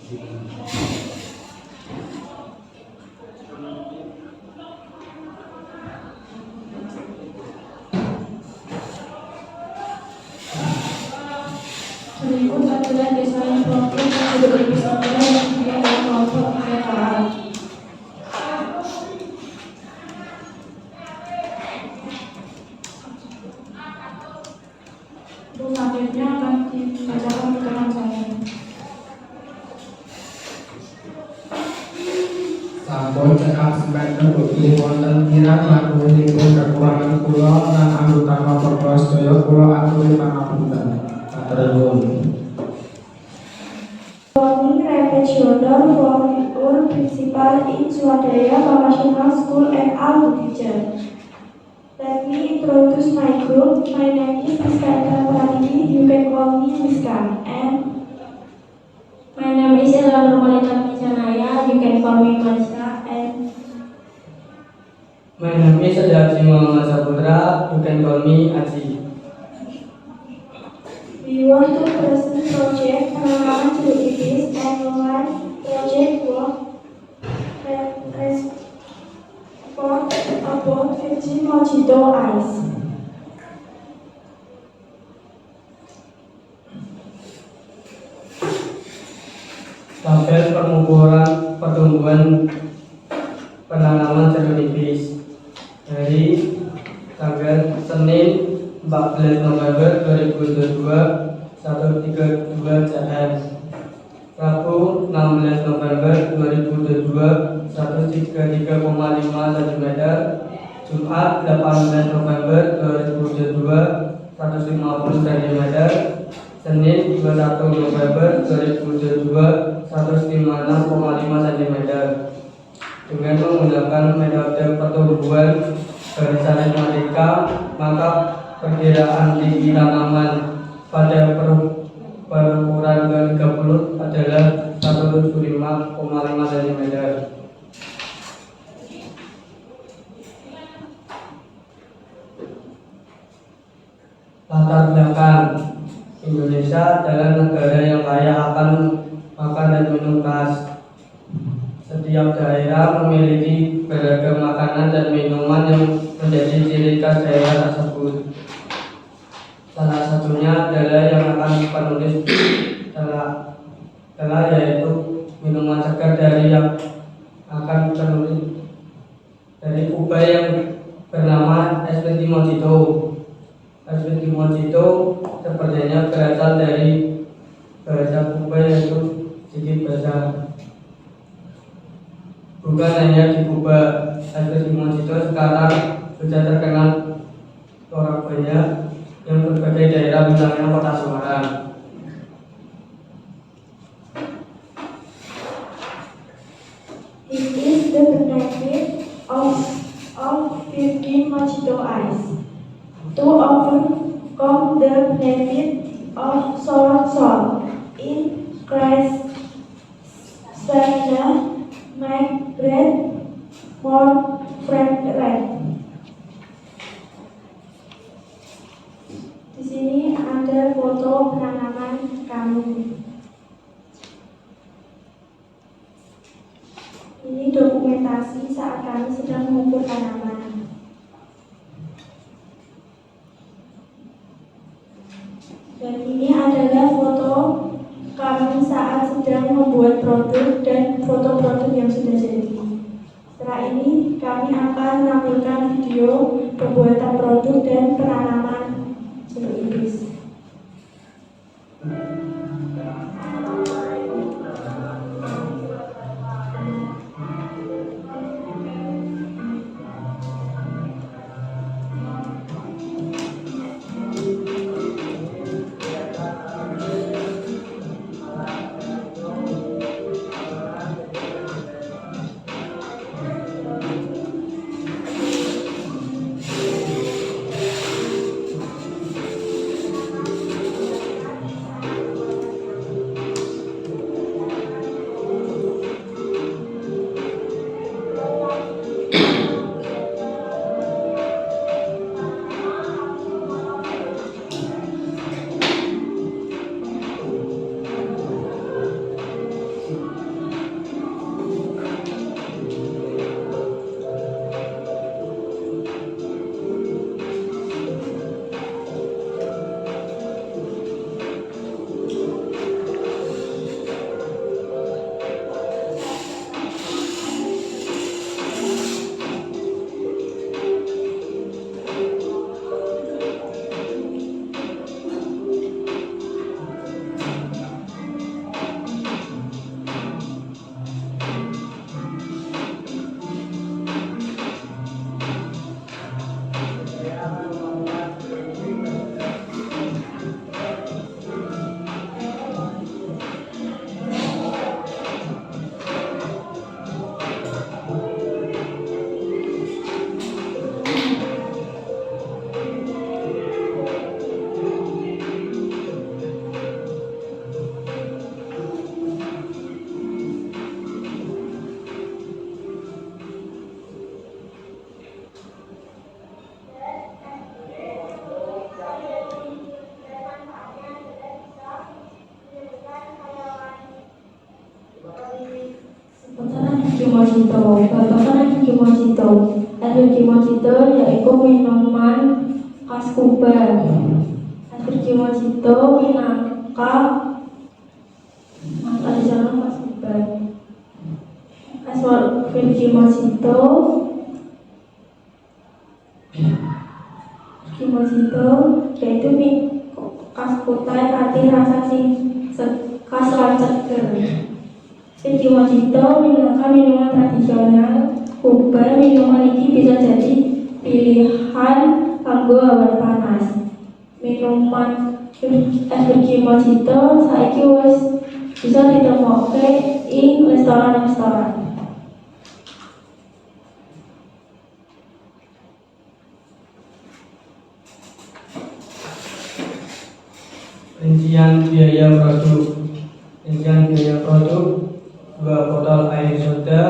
Berikut adalah desain kelompok yang berlebih yang dia dalam kelompok PKA. Untuk selanjutnya akan dibacakan di depan saya. Sampun cekap semester pilih wonten kirang lakunipun kekurangan kula lan anggota kelompok sedaya kula aturi pangapunten. Matur nuwun. Kami Repetitioner for Principal in Swadaya Vocational School and Teacher. Let me introduce my group. My name is Miska Eka Pratidi. You can call me Miska. And My name is Eleanor Malita Pijanaya. You can call me Maisa. And My name is Adi Muhammad Saputra. You can call me Aji. we want to present project pengembangan jeruk nipis and one project work report about Virgin Mojito Ice. Tabel pengukuran pertumbuhan penanaman jeruk nipis dari tanggal Senin 14 November 2022 132 cm, Rabu 16 November 2022 133,5 cm, Jumat 18 November 2022 150 cm, Senin 21 November 2022 156,5 cm. Dengan menggunakan metode pertumbuhan barisan matematika, maka perkiraan tinggi tanaman pada berukuran ke-30 adalah 175,5 cm. Latar belakang Indonesia adalah negara yang kaya akan makan dan minum khas. Setiap daerah memiliki beragam makanan dan minuman yang menjadi ciri khas daerah tersebut. Salah satunya adalah yang akan penulis telah yaitu minuman segar dari yang akan penulis dari Kuba yang bernama SPT Mojito. SPT Mojito sepertinya berasal dari bahasa Kuba yaitu sedikit bahasa. Bukan hanya di Kuba, SPT Mojito sekarang sudah terkenal orang banyak yang berbagai daerah, misalnya Kota Semarang. It is the benefit of Virgin Mojito Ice. To overcome the benefit of sour salt, increase stamina, make bread more fragrant. Di sini ada foto penanaman kami. Ini dokumentasi saat kami sedang mengukur tanaman. Dan ini adalah foto kami saat sedang membuat produk dan foto-produk yang sudah jadi. Setelah ini kami akan menampilkan video pembuatan produk dan penanaman jeruk nipis. Mojito. Babakan energi Mojito. Energi Mojito yaitu minuman khas Kuba. Energi Mojito minangka tradisional khas Kuba. Energi Mojito yaitu khas Kutai kanthi rasa sing khas lan seger. Energi Mojito minangka minuman tradisional Kuba. Minuman ini bisa jadi pilihan kanggo awan panas. Minuman energi Mojito saiki wis bisa ditemokke ing restoran-restoran. Rincian biaya produk. Rincian biaya produk 2 botol air soda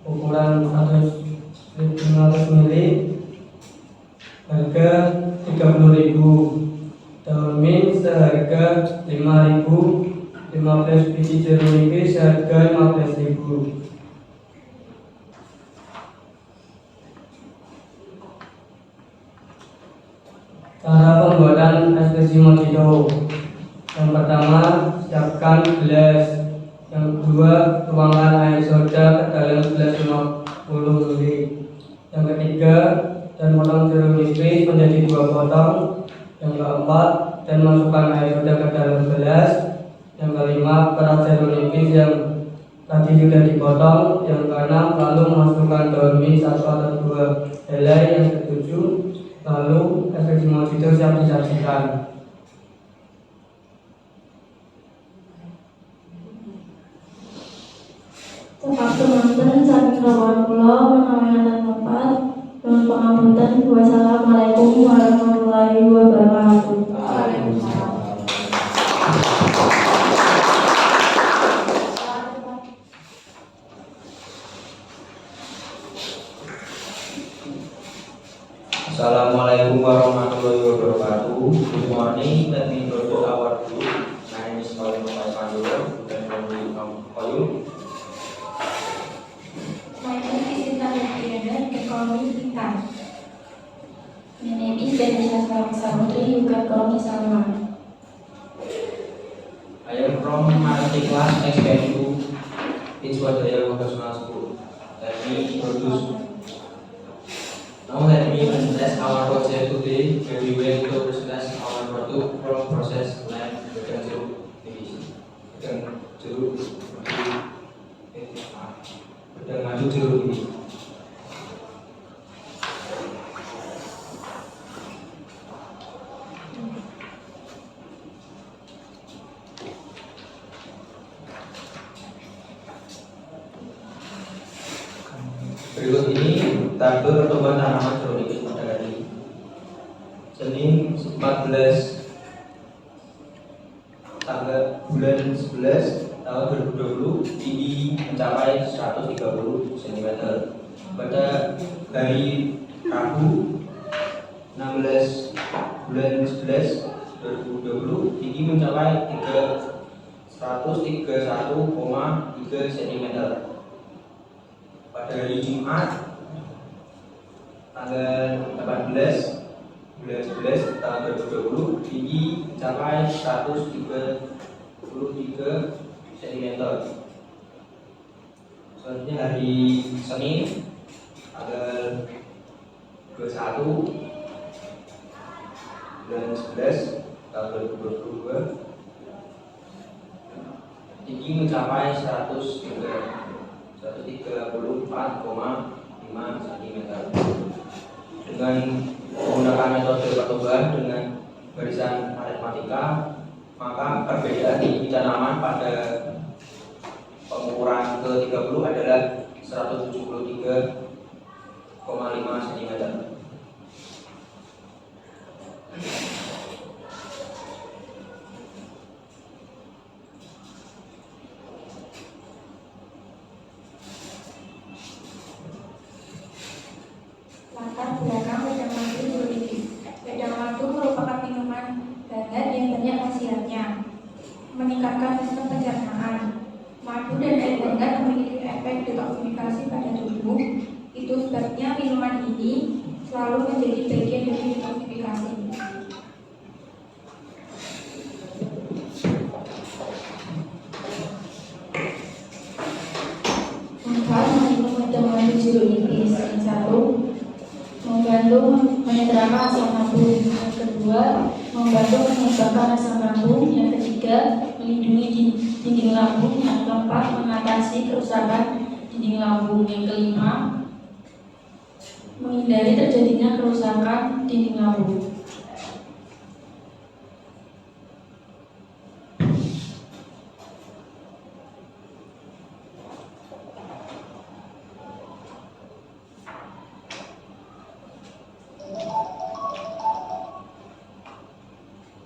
ukuran 100 ml, harga 30.000. Daun mint seharga 5.000. 15 biji jeruk nipis seharga 15.000. Cara pembuatan espresso Mojito. Yang pertama, siapkan gelas. Yang kedua, tuangkan air soda ke dalam gelas 50 ml. Yang ketiga, dan potong jeruk nipis menjadi 2 potong. Yang keempat, dan masukkan air soda ke dalam gelas. Yang kelima, peras jeruk nipis yang tadi sudah dipotong. Yang keenam, lalu masukkan daun mint 1 atau 2 helai. Yang ketujuh, lalu espresso Mojito siap disajikan. Tetap teman-teman saking rawuh kula menawi wonten tempat nuwun pangapunten. Wassalamualaikum warahmatullahi wabarakatuh. Assalamualaikum warahmatullahi wabarakatuh. Good morning. Let me introduce our group. My name is Colin Panduro and from the Koyum. My name is Intan Yudhiyana, Ekonomi Ikan. My name is Benisha Samsarutri, juga Ekonomi Sama. I am from Marketing Class XP2. It's what I am Vocational School. Let me introduce. Now let me present our project today, where we will to present our product from process line dengan jeruk nipis. Dengan madu jeruk nipis. Berikut ini tabel pertumbuhan tanaman jeruk nipis pada hari Senin 14 tanggal bulan 11 tahun 2020 tinggi mencapai 130 cm. Pada hari Rabu 16 bulan 11 2020 tinggi mencapai 131,3 cm. Pada hari Jumat tanggal 18 bulan 11 tahun 2020 tinggi mencapai 133 cm. Selanjutnya hari Senin tanggal 21 bulan 11 tahun 2022 tinggi mencapai 134,5 cm. Dengan menggunakan metode pertumbuhan dengan barisan aritmatika, maka perbedaan tinggi tanaman pada pengukuran ke-30 adalah 173,5 cm. Latar belakang wedang madu jeruk nipis. Wedang madu merupakan minuman hangat yang banyak khasiatnya, meningkatkan sistem pencernaan. Madu dan air hangat memiliki efek detoksifikasi pada tubuh. Itu sebabnya minuman ini selalu menjadi bagian dari detoksifikasi. Manfaat meminum minuman jeruk nipis. Yang satu, membantu menetralkan asam lambung. Yang kedua, membantu menyebabkan asam lambung. Yang ketiga, melindungi dinding lambung. Yang keempat, mengatasi kerusakan dinding lambung. Yang kelima, menghindari terjadinya kerusakan dinding lambung.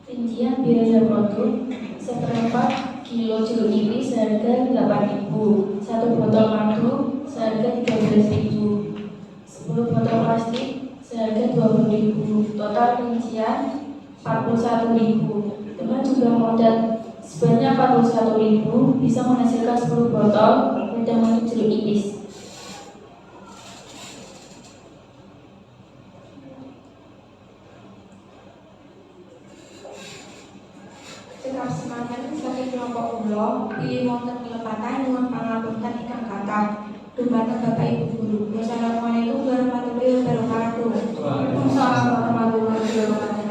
Rincian biaya produk: seperempat kilo jeruk nipis seharga 8.000, satu botol madu seharga 13.000, 10 botol plastik seharga 20.000, total rincian 41.000. Dengan jumlah modal sebanyak 41.000 bisa menghasilkan 10 botol minuman jeruk nipis. Cekap semangat saking kelompok kula pilih wonten kelepatan nyuwun pangapunten ingkang kathah. Dumateng Bapak Ibu Guru. Wassalamualaikum warahmatullahi wabarakatuh. Waalaikumsalam warahmatullahi wabarakatuh.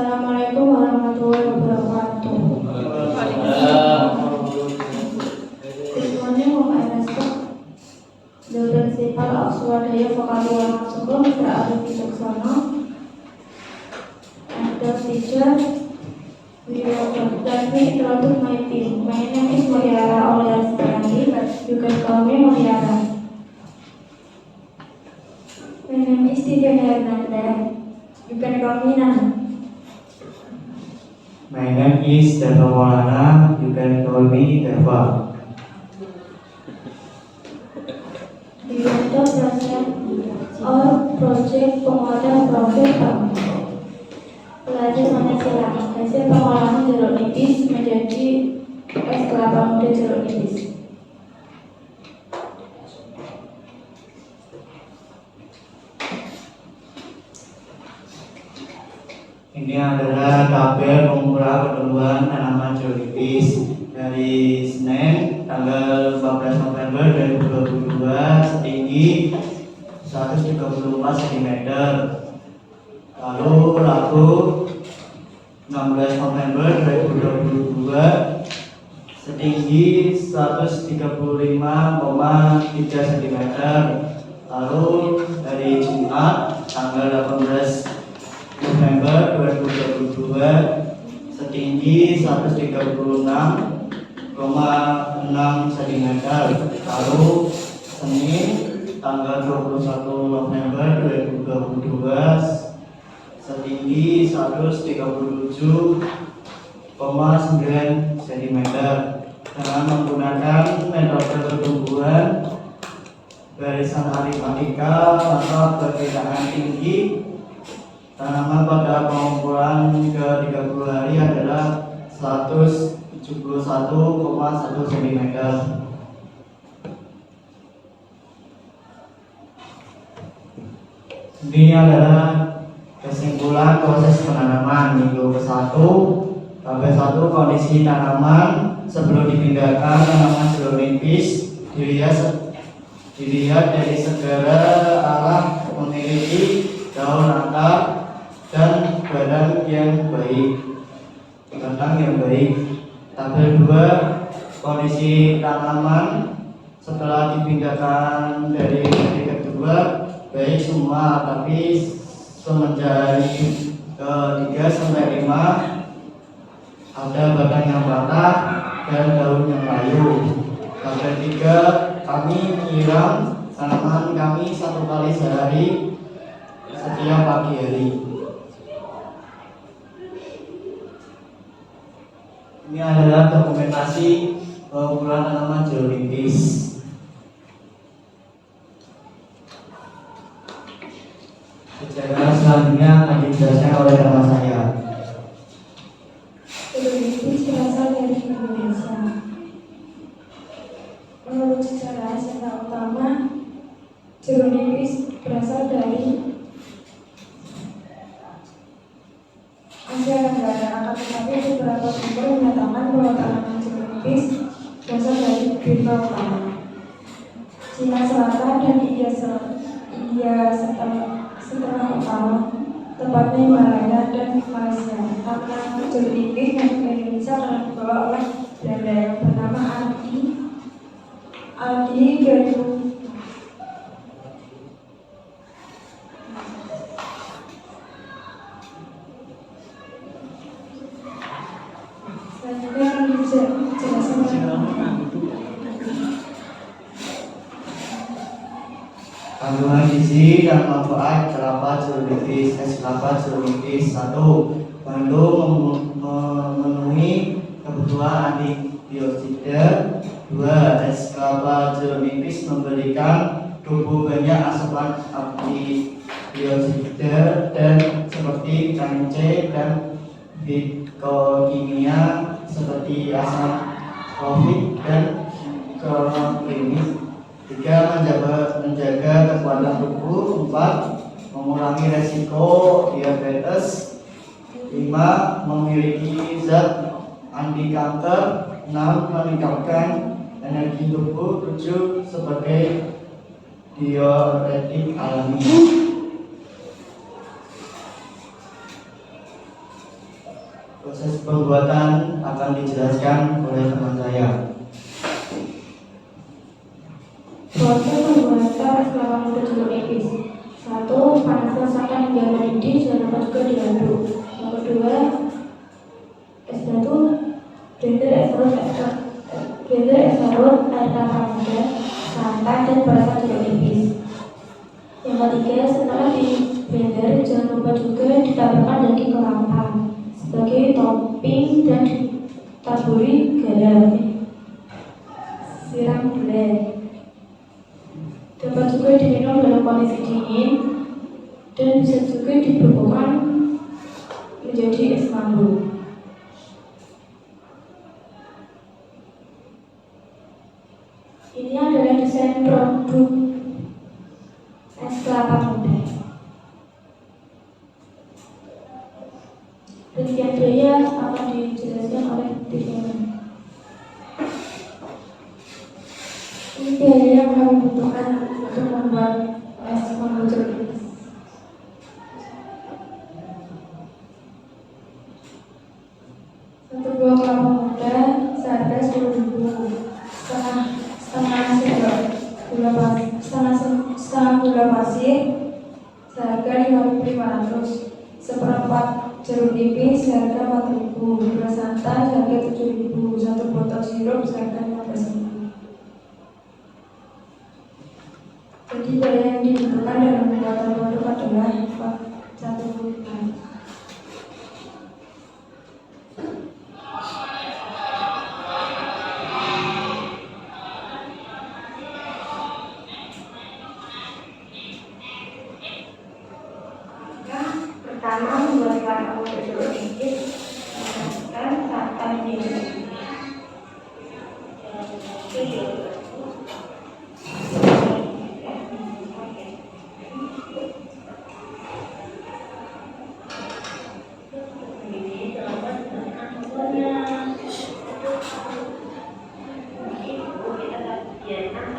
Wassalamualaikum warahmatullahi wabarakatuh. Good morning, Om the principal of Swadaya Vocational School, Mr. Arif Wicaksono, and the teacher. Let me introduce my team. My name is Mutiara Aulia Setiani, but you can call me Mutiara. My name is Titia Hernandez. You can call me Nana. My name is Deva Maulana. You can call me Deva. Director Present or Project Penguatan Profil Bank. Pelajar Pancasila. Hasil pengolahan jeruk nipis menjadi es kelapa muda jeruk nipis. Ini adalah tabel pengumpulan pertumbuhan tanaman jeruk nipis dari Senin tanggal 14 November 2022 setinggi 134 cm. Lalu Rabu 16 November 2022 setinggi 135,3 cm. Lalu dari Jumat tanggal 18 November 2022 setinggi 136,6 cm. Lalu Senin tanggal 21 November 2022 setinggi 137,9 cm dengan menggunakan metode pertumbuhan barisan aritmatika, maka perbedaan tinggi tanaman pada pengumpulan ke 30 hari adalah 171,1 cm. Ini adalah kesimpulan proses penanaman minggu ke-1. Tabel 1, kondisi tanaman sebelum dipindahkan. Tanaman jeruk nipis dilihat dari segala arah memiliki daun akar dan batang yang baik. Tabel 2, kondisi tanaman setelah dipindahkan dari hari kedua baik semua, tapi semenjak ke-3 sampai 5 ada batang yang patah dan daun yang layu. Tabel 3, kami menyiram tanaman kami 1 kali sehari setiap pagi hari. Ini adalah dokumentasi pengumpulan tanaman jeruk nipis. Sejarah selanjutnya akan dijelaskan oleh teman saya. Jeruk nipis berasal dari Indonesia. Menurut sejarah utama, jeruk nipis berasal dari Asia Tenggara. Akan tetapi beberapa sumber menyatakan bahwa tanaman jeruk nipis berasal dari Burma Utara, Cina Selatan, dan India Setengah Utara, tepatnya Himalaya dan Malaysia. Tanaman jeruk nipis masuk ke Indonesia karena dibawa oleh Belanda yang bernama Aldi Gayu. Selanjutnya akan dijelaskan Kandungan gizi dan manfaat kelapa jeruk nipis. Es kelapa jeruk nipis. 1. Mengandung memenuhi kebutuhan antioksida. 2. Es kelapa jeruk nipis memberikan tubuh banyak asupan antioksida dan seperti vitamin C dan fitokimia seperti asam folik dan kronoprimis. 3. Menjaga kekuatan tubuh. 4. Mengurangi resiko diabetes. 5. Memiliki zat anti kanker. 6. Meningkatkan energi tubuh. 7. Sebagai diuretik alami. proses pembuatan akan dijelaskan oleh teman saya. Proses pembuatan es kelapa muda jeruk nipis. 1. Panaskan santan hingga mendidih, jangan lupa juga diaduk. Yang kedua, es batu, blender es serut, air kelapa muda, santan dan perasan jeruk nipis. Yang ketiga, setelah di blender, jangan lupa juga ditambahkan daging kelapa sebagai topping dan ditaburi garam, siram gula. Dapat juga diminum dalam kondisi dingin dan bisa juga dibekukan menjadi es mambu. Ini adalah desain produk es kelapa muda. Rincian biaya akan dijelaskan oleh Dirjen. Ini biaya yang kami butuhkan untuk membuat es mambu jeruk nipis. Satu buah kelapa muda seharga 10.000, setengah gula pasir seharga 5.500, seperempat jeruk nipis seharga 4.000, gula santan seharga 7.000, satu botol sirup seharga 15.000. Jadi biaya yang dibutuhkan dalam pembuatan produk adalah 1 juta. Pertama, membuat kelapa muda jeruk nipis, masukkan santan di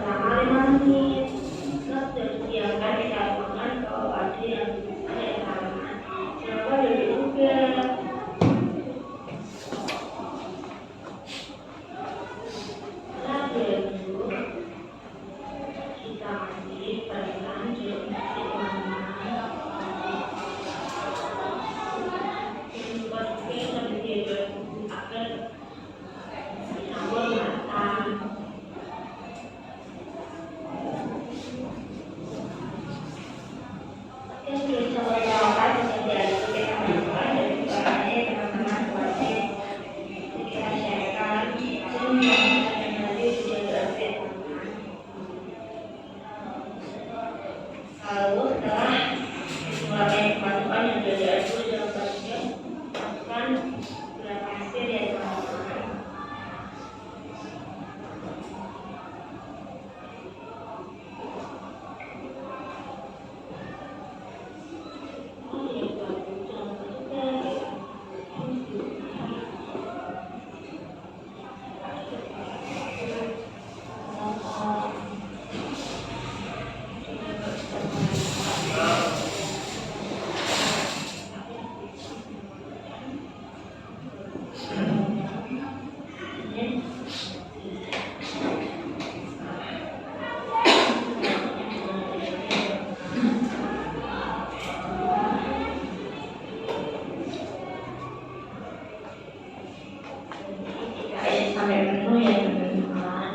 selama 5 menit. Terus didiamkan di dalam ruangan kalau ada yang halaman. Jangan duduk juga. Setelah diaduk, kita masih berikan jeruk nipis warna. Dibuat sampai diaduk agar dicampur matang. Lalu setelah dimulai pemasukan yang sudah diaduk dalam basnya, masukkan gula pasir yang teman-teman. Sampai penuh ya teman-teman.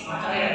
Makan ya,